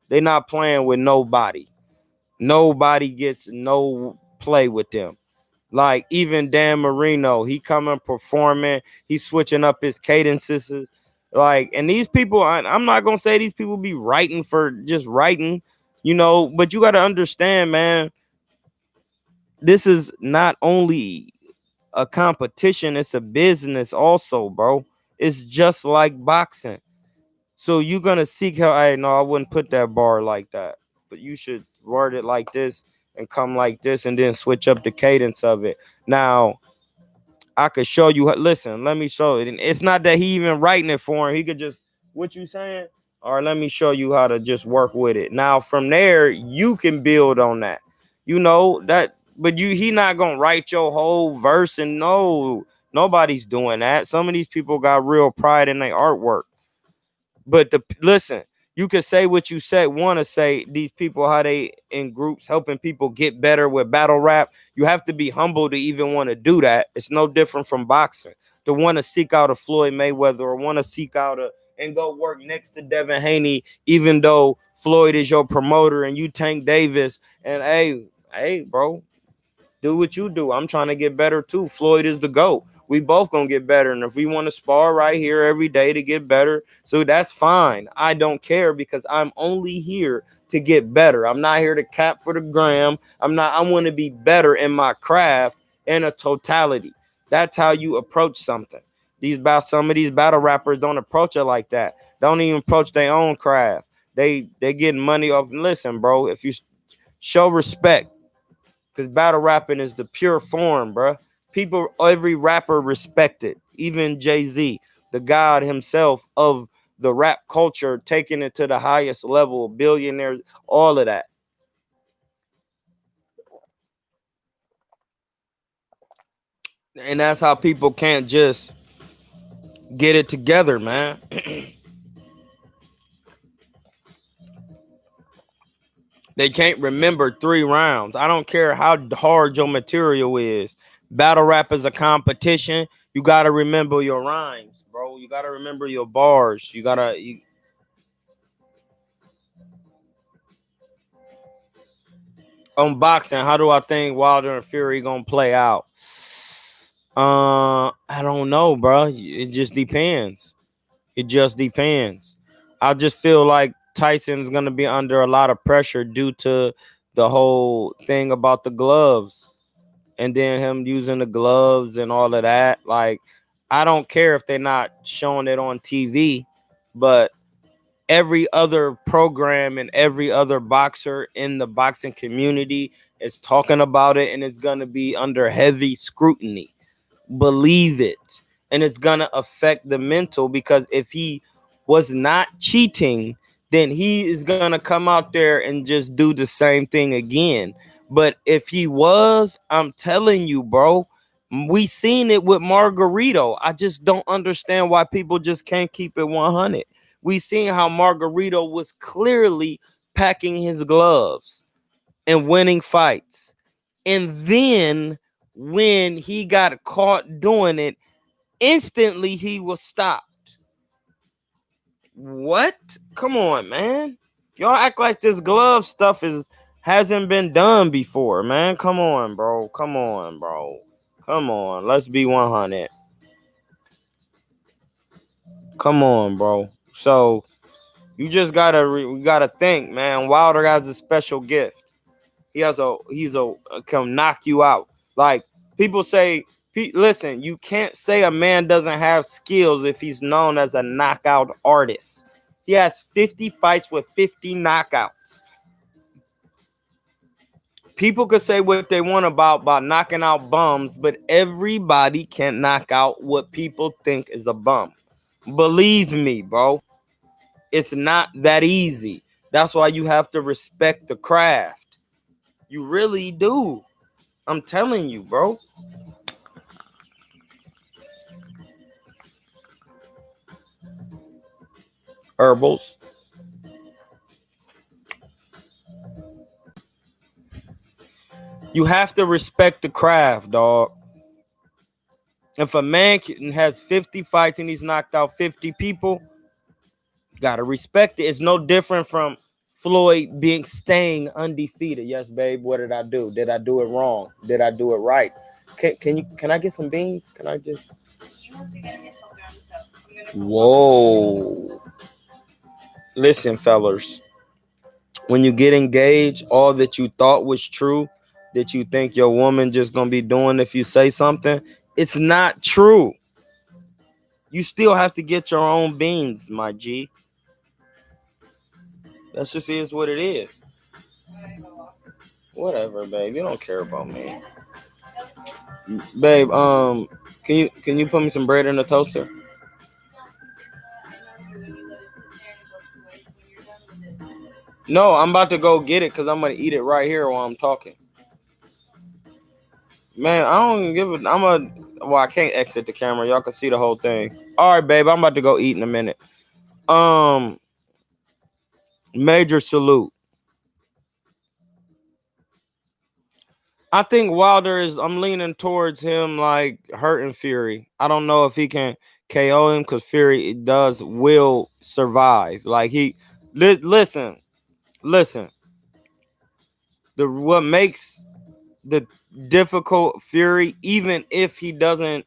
They're not playing with nobody. Nobody gets no play with them. Like, even Dan Marino, he coming performing, he's switching up his cadences. Like, and these people, I'm not gonna say these people be writing for just writing, but you got to understand, man. This is not only a competition; it's a business, also, bro. It's just like boxing. So you're gonna seek help. I know I wouldn't put that bar like that, but you should word it like this and come like this, and then switch up the cadence of it. Now, I could show you. Listen, let me show it. And it's not that he even writing it for him. He could just, what you saying? All right, let me show you how to just work with it. Now, from there, you can build on that. That, but he not gonna write your whole verse, and no, nobody's doing that. Some of these people got real pride in their artwork. But listen, you could say what you want to say. These people, how they in groups helping people get better with battle rap. You have to be humble to even want to do that. It's no different from boxing. To want to seek out a Floyd Mayweather, or want to seek out and go work next to Devin Haney, even though Floyd is your promoter and you Tank Davis. And hey, bro, do what you do. I'm trying to get better too. Floyd is the GOAT. We both gonna get better. And if we want to spar right here every day to get better, so that's fine. I don't care, because I'm only here to get better. I'm not here to cap for the gram. I want to be better in my craft in a totality. That's how you approach something. Some of these battle rappers don't approach it like that. Don't even approach their own craft. They getting money off. Listen, bro, if you show respect, because battle rapping is the pure form, bro. Every rapper respected, even Jay-Z, the god himself of the rap culture, taking it to the highest level, billionaires, all of that. And that's how people can't just get it together, man. They can't remember 3 rounds. I don't care how hard your material is. Battle rap is a competition. You got to remember your rhymes, bro. You got to remember your bars. On boxing, how do I think Wilder and Fury gonna play out? I don't know, bro. It just depends. It just depends. I just feel like Tyson's gonna be under a lot of pressure due to the whole thing about the gloves, and then him using the gloves and all of that. Like, I don't care if they're not showing it on TV, but every other program and every other boxer in the boxing community is talking about it, and it's going to be under heavy scrutiny. Believe it. And it's going to affect the mental, because if he was not cheating, then he is going to come out there and just do the same thing again. But if he was, I'm telling you, bro, we seen it with Margarito. I just don't understand why people just can't keep it 100. We seen how Margarito was clearly packing his gloves and winning fights. And then when he got caught doing it, instantly he was stopped. What? Come on, man. Y'all act like this glove stuff hasn't been done before, man. Come on, bro. Come on, bro. Come on. Let's be 100. Come on, bro. So you just we gotta think, man. Wilder has a special gift. He's a can knock you out. Like, people say, listen, you can't say a man doesn't have skills if he's known as a knockout artist. He has 50 fights with 50 knockouts. People could say what they want about knocking out bums, but everybody can't knock out what people think is a bum. Believe me, bro. It's not that easy. That's why you have to respect the craft. You really do. I'm telling you, bro. Herbals. You have to respect the craft, dog. If a man has 50 fights and he's knocked out 50 people, gotta respect it. It's no different from Floyd staying undefeated. Yes, babe. What did I do? Did I do it wrong? Did I do it right? Can I get some beans? Can I just? Whoa. Listen, fellas. When you get engaged, all that you thought was true, that you think your woman just gonna be doing if you say something, it's not true. You still have to get your own beans, my G. That just is what it is. Whatever, babe. You don't care about me. Babe, can you put me some bread in the toaster? No, I'm about to go get it because I'm gonna eat it right here while I'm talking. Man, I don't give it. Well, I can't exit the camera. Y'all can see the whole thing. All right, babe. I'm about to go eat in a minute. Major salute. I think Wilder I'm leaning towards him like hurting Fury. I don't know if he can KO him because Fury will survive. Like listen. What makes the difficult Fury, even if he doesn't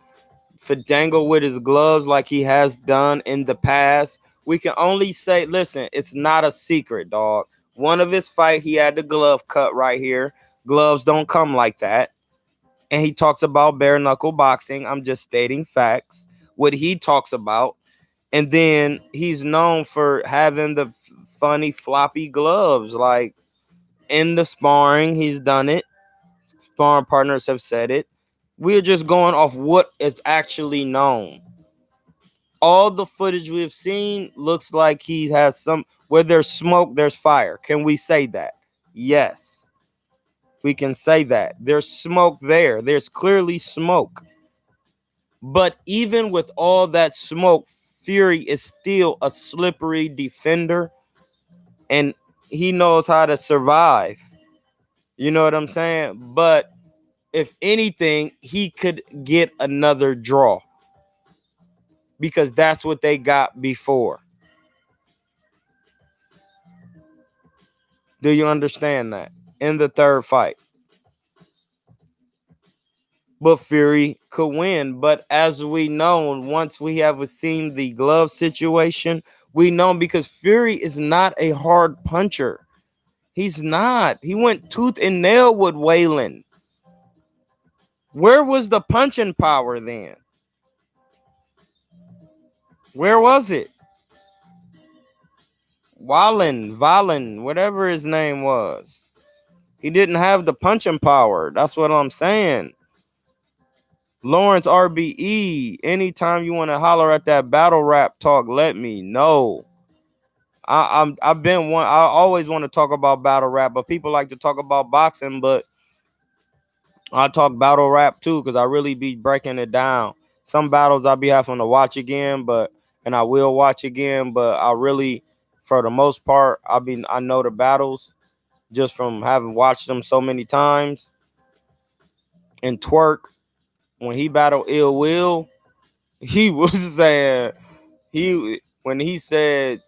fadangle with his gloves like he has done in the past, we can only say, listen, it's not a secret, dog. One of his fight, he had the glove cut right here. Gloves don't come like that. And he talks about bare knuckle boxing. I'm just stating facts, what he talks about. And then he's known for having the funny floppy gloves. Like in the sparring, he's done it. Sparring partners have said it. We're just going off what is actually known. All the footage we've seen looks like he has where there's smoke, there's fire. Can we say that? Yes, we can say that. There's smoke there. There's clearly smoke. But even with all that smoke, Fury is still a slippery defender, and he knows how to survive. You know what I'm saying? But if anything, he could get another draw because that's what they got before. Do you understand that? In the third fight. But Fury could win. But as we know, once we have seen the glove situation, we know because Fury is not a hard puncher. He's not. He went tooth and nail with Waylon. Where was the punching power then? Where was it? Valen, whatever his name was. He didn't have the punching power. That's what I'm saying. Lawrence RBE, anytime you want to holler at that battle rap talk, let me know. I always want to talk about battle rap, but people like to talk about boxing, but I talk battle rap too because I really be breaking it down. Some battles I'll be having to watch again, and I will watch again, but I really, for the most part, I know the battles just from having watched them so many times. And Twerk, when he battled Ill Will, he was saying when he said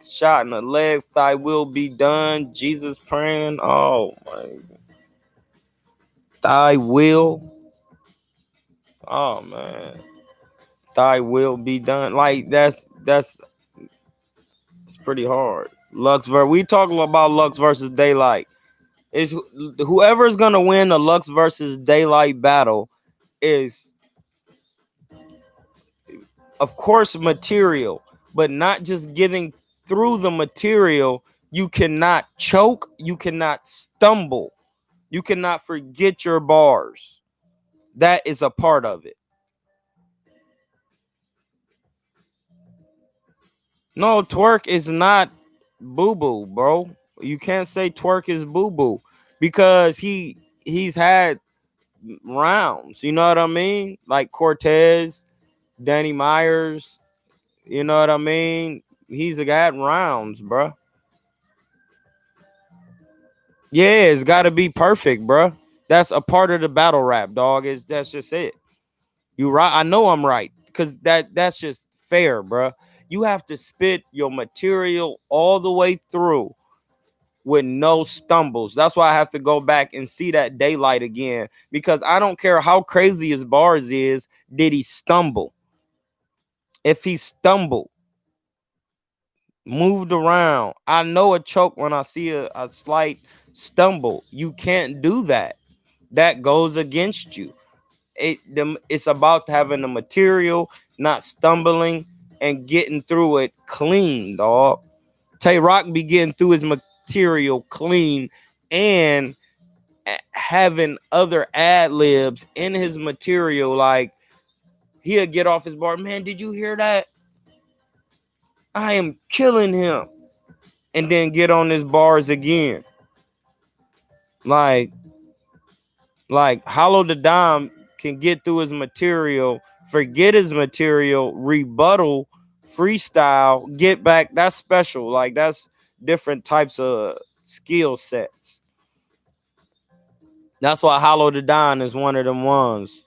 shot in the leg, thy will be done. Jesus praying. Oh my, thy will. Oh man, thy will be done. Like that's it's pretty hard. We talking about Lux versus Daylight. Is whoever's gonna win the Lux versus Daylight battle is, of course, material, but not just getting through the material. You cannot choke. You cannot stumble. You cannot forget your bars. That is a part of it. No, twerk is not boo-boo, bro. You can't say twerk is boo-boo because he's had rounds. You know what I mean? Like Cortez, Danny Myers. You know what I mean? He's got rounds, bro. Yeah, it's got to be perfect, bro. That's a part of the battle rap, dog. That's just it. You right? I know I'm right because that's just fair, bro. You have to spit your material all the way through with no stumbles. That's why I have to go back and see that daylight again because I don't care how crazy his bars is. Did he stumble? If he stumbled, moved around, I know a choke when I see a slight stumble. You can't do that. That goes against you. It's about having the material, not stumbling and getting through it clean, dog. Tay Rock be getting through his material clean and having other ad libs in his material. Like he'll get off his bar, man. Did you hear that? I am killing him, and then get on his bars again. Like Hollow the Dime can get through his material, forget his material, rebuttal, freestyle, get back. That's special. Like that's different types of skill sets. That's why Hollow the Dime is one of them ones.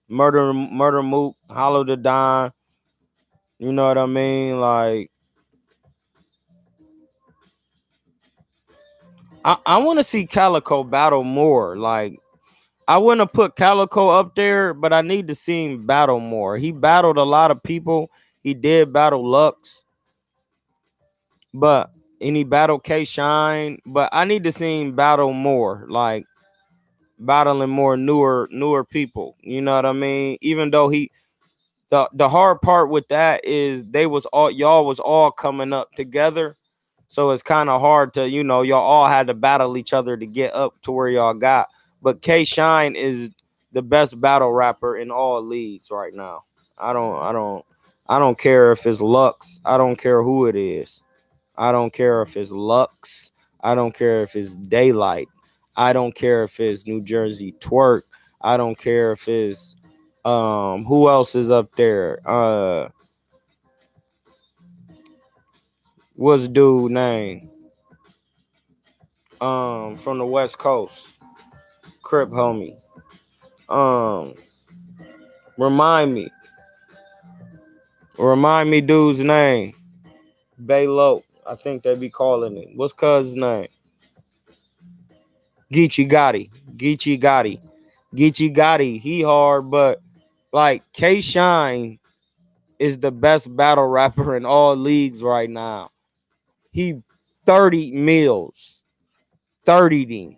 Murder Mook, Hollow the Dime. You know what I mean? Like I want to see Calico battle more. Like I wouldn't have put Calico up there, but I need to see him battle more. He battled a lot of people. He did battle Lux, and he battled K Shine, but I need to see him battle more, like battling more newer people. You know what I mean? Even though the hard part with that is y'all was all coming up together. So it's kind of hard to, y'all all had to battle each other to get up to where y'all got. But K Shine is the best battle rapper in all leagues right now. I don't care if it's Lux. I don't care who it is. I don't care if it's Lux. I don't care if it's Daylight. I don't care if it's New Jersey Twerk. I don't care if it's who else is up there? What's dude name? From the West Coast. Crip homie. Um remind me. Remind me dude's name. Baylo. I think they be calling it. What's cuz name? Geechee Gotti. Geechee Gotti. Geechee Gotti. He hard, but like K Shine is the best battle rapper in all leagues right now. He 30 mils. 30 him.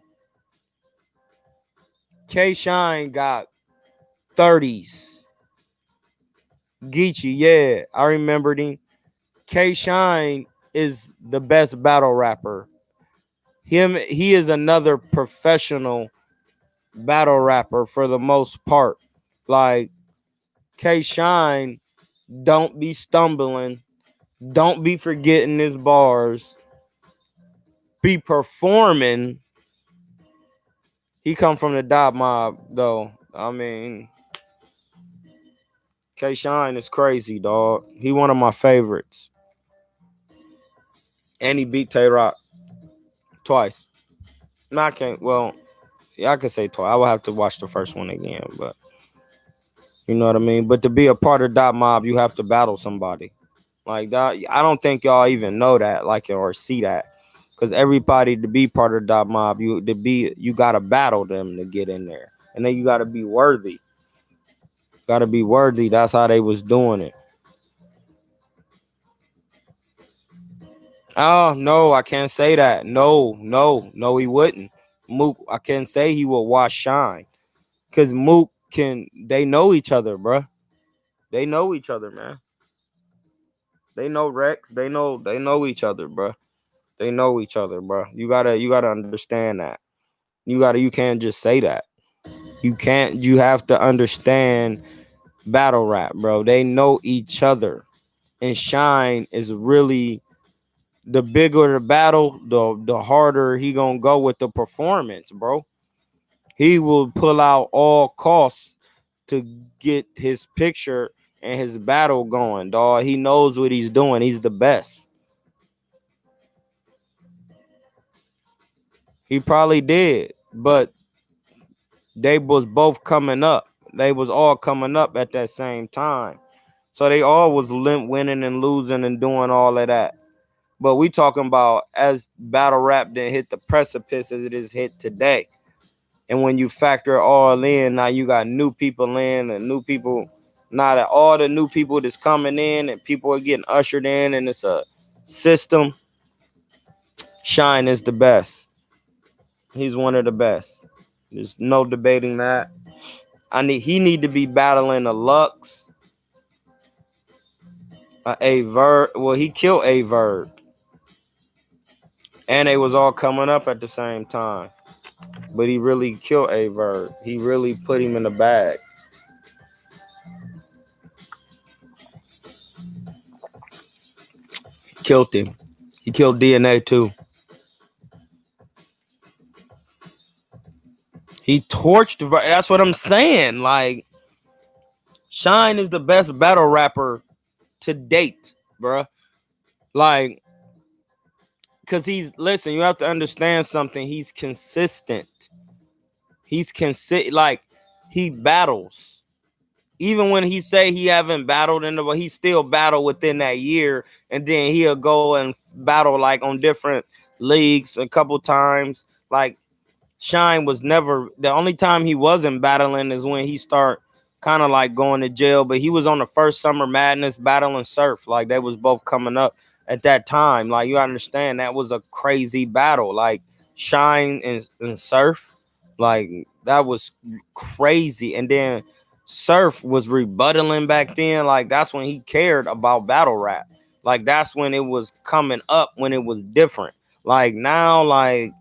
K Shine got 30s. Geechee, yeah, I remembered him. K Shine is the best battle rapper. He is another professional battle rapper for the most part. Like K Shine, don't be stumbling, don't be forgetting his bars, be performing. He come from the dot mob though. I mean, K Shine is crazy, dog. He one of my favorites. And he beat Tay Rock twice. No, I can't. Well, yeah, I could say twice. I will have to watch the first one again, but you know what I mean. But to be a part of Dot Mob, you have to battle somebody like that. I don't think y'all even know that, like, or see that, because everybody to be part of Dot Mob, you gotta battle them to get in there, and then you gotta be worthy. Gotta be worthy. That's how they was doing it. Oh no, I can't say that. No, he wouldn't. Mook, I can't say he will wash Shine. Cause Mook they know each other, bruh. They know each other, man. They know Rex. They know each other, bruh. They know each other, bruh. You gotta understand that. You can't just say that. You have to understand battle rap, bro. They know each other. And Shine is really, the bigger the battle, the harder he gonna go with the performance, bro. He will pull out all costs to get his picture and his battle going, dog. He knows what he's doing. He's the best. He probably did, but they was both coming up. They was all coming up at that same time. So they all was winning and losing and doing all of that. But we talking about as battle rap didn't hit the precipice as it is hit today. And when you factor all in, now you got new people in and new people. Now that all the new people that's coming in and people are getting ushered in and it's a system, Shine is the best. He's one of the best. There's no debating that. He need to be battling a Lux, a Verb. Well, he killed a Verb. And they was all coming up at the same time. But he really killed a Verb. He really put him in the bag. Killed him. He killed DNA too. He torched. That's what I'm saying. Like, Shine is the best battle rapper to date, bruh. Like, because listen, you have to understand something. He's consistent. He's consistent. Like, he battles. Even when he say he haven't battled he still battle within that year, and then he'll go and battle like on different leagues a couple times. Like, Shine was never, the only time he wasn't battling is when he start kind of like going to jail, but he was on the first Summer Madness battling Surf. Like, they was both coming up at that time. Like, you understand that was a crazy battle. Like, Shine and Surf, like, that was crazy. And then Surf was rebuttaling back then. Like, that's when he cared about battle rap. Like, that's when it was coming up, when it was different. Like, now, like,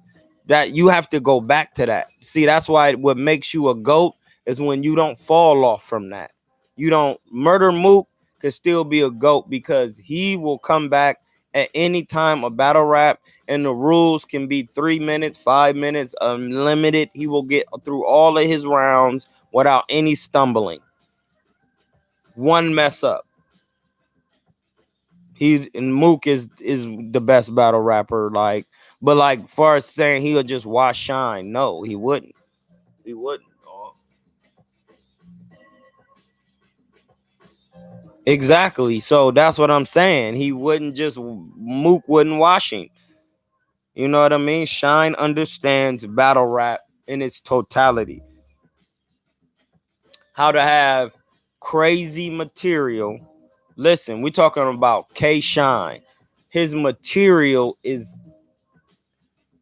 that you have to go back to that. See, that's why what makes you a GOAT is when you don't fall off from that. You don't Murder Mook could still be a GOAT because he will come back at any time of battle rap, and the rules can be 3 minutes, 5 minutes, unlimited. He will get through all of his rounds without any stumbling. One mess up. Mook is the best battle rapper, like, but like far as saying he'll just wash Shine, no, he wouldn't. He wouldn't. Exactly. So that's what I'm saying. He wouldn't just Mook wouldn't wash him. You know what I mean? Shine understands battle rap in its totality. How to have crazy material. Listen, we're talking about K Shine. His material is,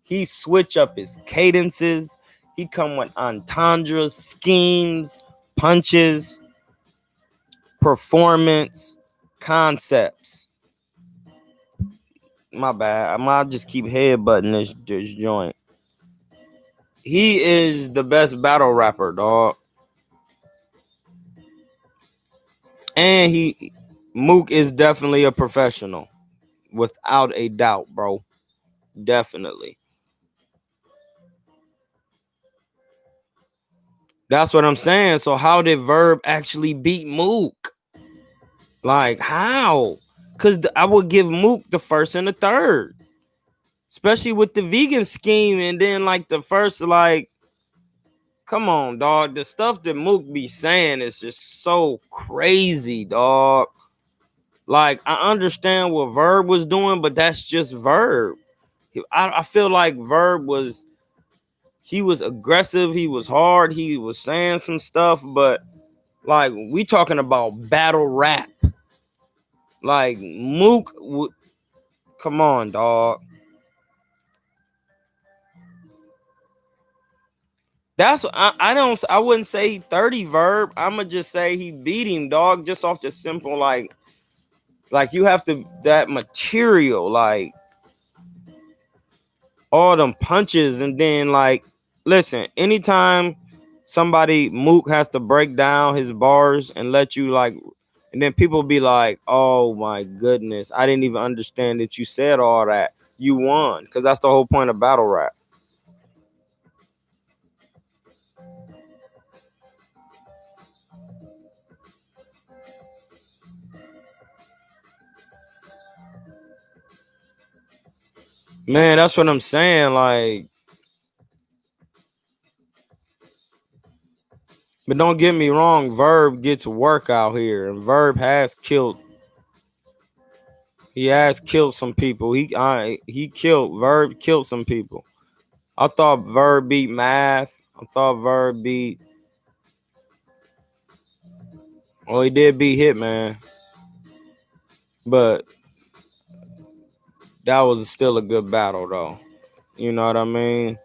he switch up his cadences. He come with entendres, schemes, punches, performance, concepts. My bad. I might just keep headbutting this joint. He is the best battle rapper, dog. And Mook is definitely a professional. Without a doubt, bro. Definitely. That's what I'm saying. So how did Verb actually beat Mook? Like, how? Because I would give Mook the first and the third. Especially with the vegan scheme. And then, like, the first, like, come on, dog. The stuff that Mook be saying is just so crazy, dog. Like, I understand what Verb was doing, but that's just Verb. I feel like Verb he was aggressive. He was hard. He was saying some stuff, but like, we talking about battle rap. Like, Mook, come on, dog. I wouldn't say 30 Verb. I'ma just say he beat him, dog, just off the simple, like you have to, that material, like all them punches, and then like listen, anytime somebody Mook has to break down his bars and let you like, and then people be like, oh my goodness, I didn't even understand that you said all that. You won, because that's the whole point of battle rap. Man, that's what I'm saying. Like, but don't get me wrong, Verb gets work out here, and Verb has killed. He has killed some people. He killed Verb killed some people. I thought Verb beat Math. I thought Verb beat. Well, he did beat Hitman, but that was still a good battle, though. You know what I mean?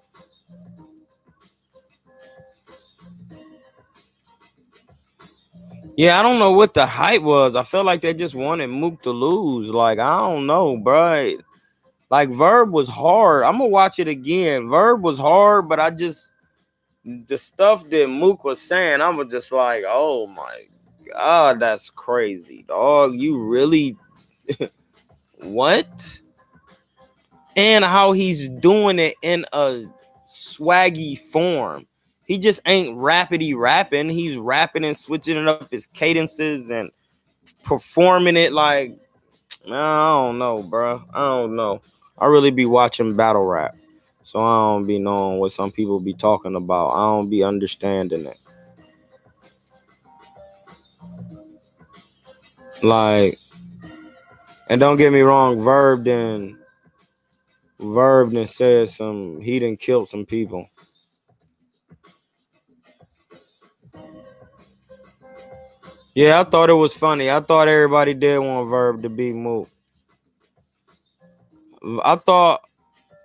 Yeah, I don't know what the hype was. I felt like they just wanted Mook to lose. Like, I don't know, bro. Like, Verb was hard. I'm gonna watch it again. Verb was hard, but I just the stuff that Mook was saying, I was just like, oh my god, that's crazy, dog. You really what? And how he's doing it in a swaggy form. He just ain't rapidy rapping. He's rapping and switching it up his cadences and performing it like, man, I don't know, bro. I don't know. I really be watching battle rap, so I don't be knowing what some people be talking about. I don't be understanding it. Like, and don't get me wrong, Verb then said he done killed some people. Yeah, I thought it was funny. I thought everybody did want Verb to beat Mook. I thought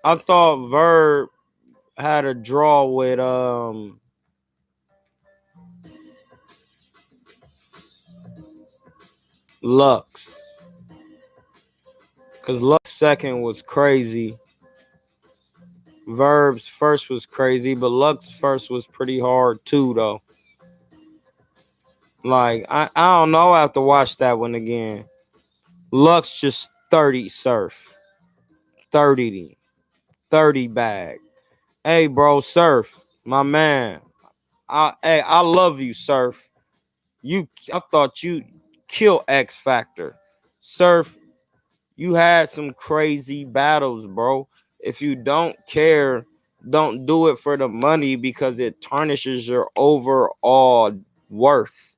I thought Verb had a draw with Lux. Cause Lux second was crazy. Verb's first was crazy, but Lux's first was pretty hard too though. Like I don't know, I have to watch that one again. Lux just 30 surf. 30 30 bag. Hey bro, Surf, my man. I love you, Surf. I thought you kill X Factor. Surf, you had some crazy battles, bro. If you don't care, don't do it for the money because it tarnishes your overall worth.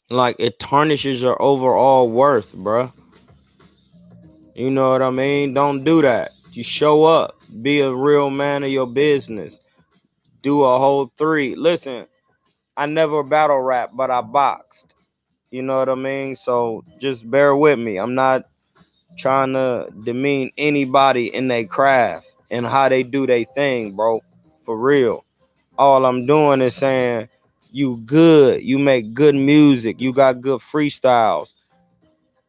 Like it tarnishes your overall worth, bro. You know what I mean? Don't do that. You show up, be a real man of your business. Do a whole three. Listen, I never battle rap, but I boxed. You know what I mean? So just bear with me. I'm not trying to demean anybody in their craft and how they do their thing, bro. For real. All I'm doing is saying you good. You make good music. You got good freestyles.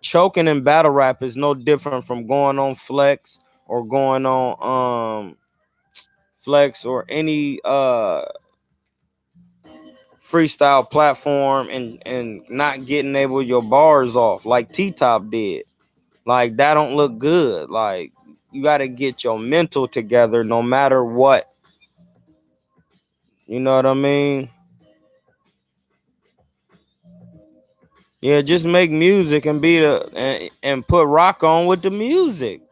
Choking in battle rap is no different from going on Flex or going on Flex or any freestyle platform and not getting able your bars off like T Top did. Like that don't look good. Like you got to get your mental together no matter what. You know what I mean? Yeah, just make music and and put rock on with the music.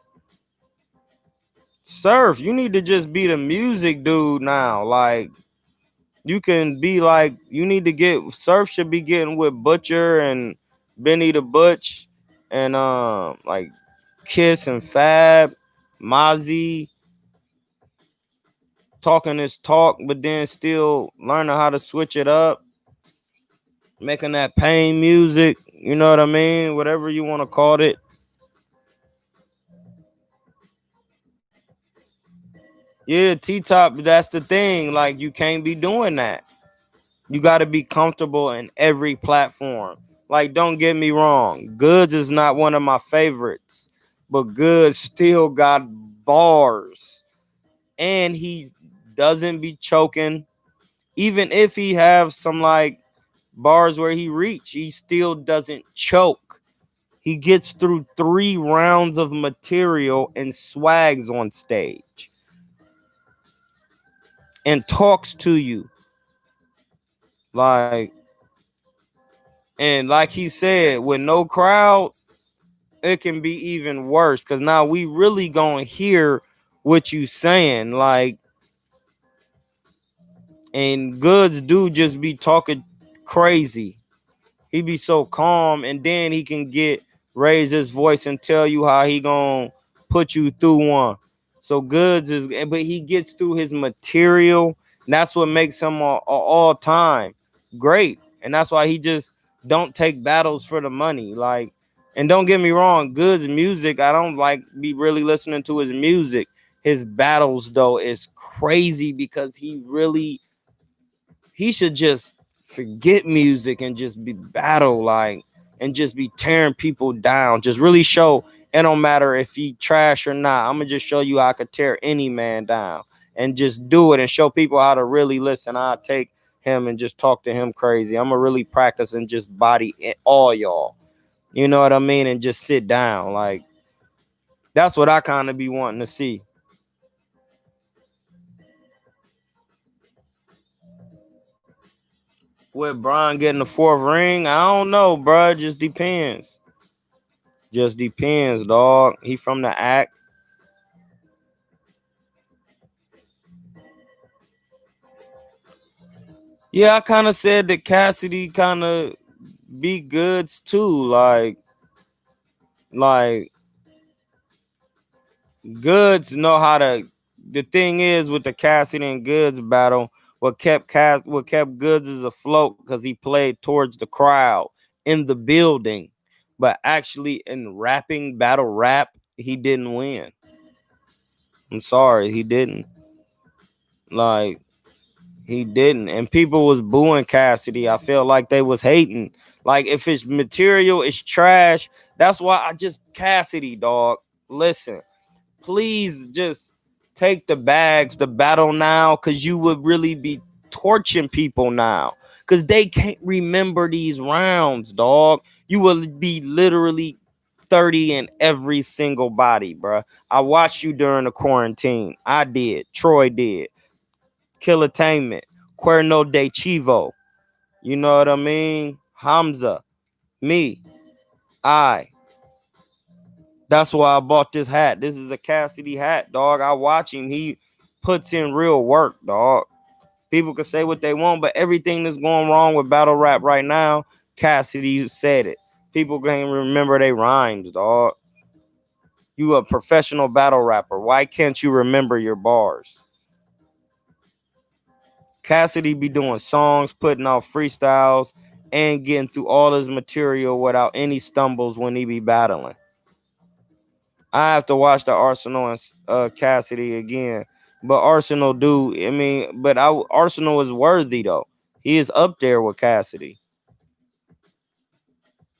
Surf, you need to just be the music dude now. Like you can be like you need to get Surf should be getting with Butcher and Benny the Butch and like Kiss and Fab, Mozzie, talking this talk, but then still learning how to switch it up, making that pain music. You know what I mean? Whatever you want to call it. Yeah, T Top. That's the thing. Like you can't be doing that. You got to be comfortable in every platform. Like, don't get me wrong. Goods is not one of my favorites, but Goods still got bars, and he doesn't be choking. Even if he have some like bars where he reach, he still doesn't choke. He gets through 3 rounds of material and swags on stage and talks to you like, and like he said, with no crowd, it can be even worse because now we really gonna hear what you saying. Like, and Goods do just be talking crazy. He be so calm, and then he can raise his voice and tell you how he gonna put you through one. So Goods is, but he gets through his material, and that's what makes him all time great. And that's why he just don't take battles for the money. Like, and don't get me wrong, Goods music, I don't like be really listening to his music. His battles though is crazy because he should just forget music and just be battle, like, and just be tearing people down. Just really show it don't matter if he trash or not. I'm gonna just show you how I could tear any man down and just do it and show people how to really listen. I'll take him and just talk to him crazy. I'm gonna really practice and just body all y'all. You know what I mean? And just sit down. Like, that's what I kind of be wanting to see. With Brian getting the 4th ring, I don't know, bro. It just depends. Just depends, dog. He from the act. Yeah, I kind of said that Cassidy kind of be goods too. Like Goods know how to. The thing is with the Cassidy and Goods battle, what kept Goods is afloat because he played towards the crowd in the building, but actually in rapping battle rap, he didn't win. I'm sorry, he didn't. Like, he didn't, and people was booing Cassidy. I felt like they was hating. Like, if his material is trash, that's why I just Cassidy, dog. Listen, please just take the bags to battle now, because you would really be torching people now, because they can't remember these rounds, dog. You will be literally 30 in every single body, bruh. I watched you during the quarantine. I did. Troy did. Killatainment. Cuerno de Chivo. You know what I mean? Hamza. Me. I. That's why I bought this hat. This is a Cassidy hat, dog. I watch him. He puts in real work, dog. People can say what they want, but everything that's going wrong with battle rap right now, Cassidy said it. People can't remember their rhymes, dog. You a professional battle rapper. Why can't you remember your bars? Cassidy be doing songs, putting out freestyles, and getting through all his material without any stumbles when he be battling. I have to watch the Arsenal and Cassidy again. But Arsenal do, I mean, but Arsenal is worthy though. He is up there with Cassidy.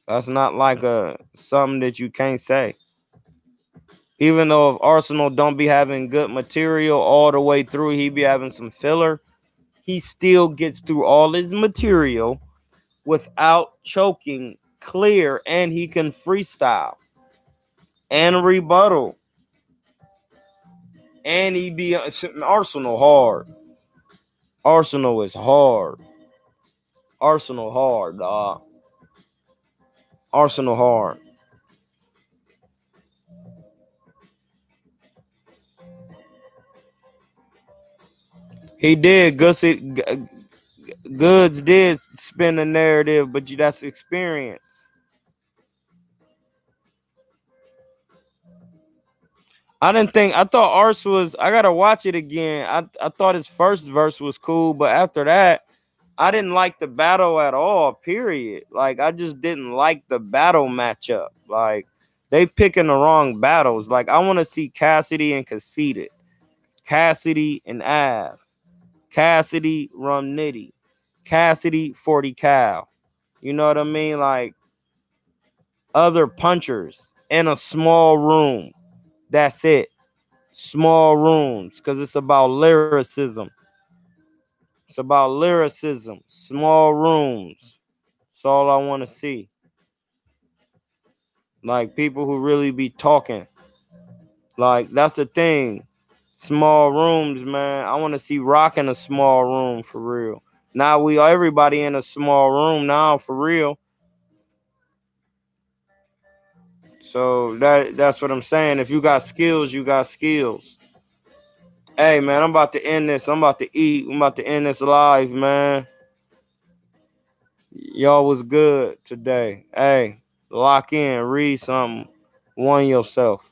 That's not like a something that you can't say. Even though if Arsenal don't be having good material all the way through, he be having some filler. He still gets through all his material without choking clear, and he can freestyle and rebuttal. And he be Arsenal hard. Arsenal is hard. Arsenal hard, dog. Arsenal hard. He did. Goods did spin the narrative, but that's experience. I didn't think. I thought Ars was. I gotta watch it again. I thought his first verse was cool, but after that, I didn't like the battle at all. Period. Like, I just didn't like the battle matchup. Like, they picking the wrong battles. Like, I want to see Cassidy and Conceited, Cassidy and Av, Cassidy Rum Nitty, Cassidy 40 Cal. You know what I mean? Like, other punchers in a small room. That's it. Small rooms, because it's about lyricism. It's about lyricism. Small rooms. That's all I want to see. Like people who really be talking. Like that's the thing. Small rooms, man. I want to see Rock in a small room for real. Now everybody in a small room now for real. So that's what I'm saying. If you got skills, you got skills. Hey man, I'm about to end this. I'm about to eat. I'm about to end this live, man. Y'all was good today. Hey, lock in, read something, one yourself.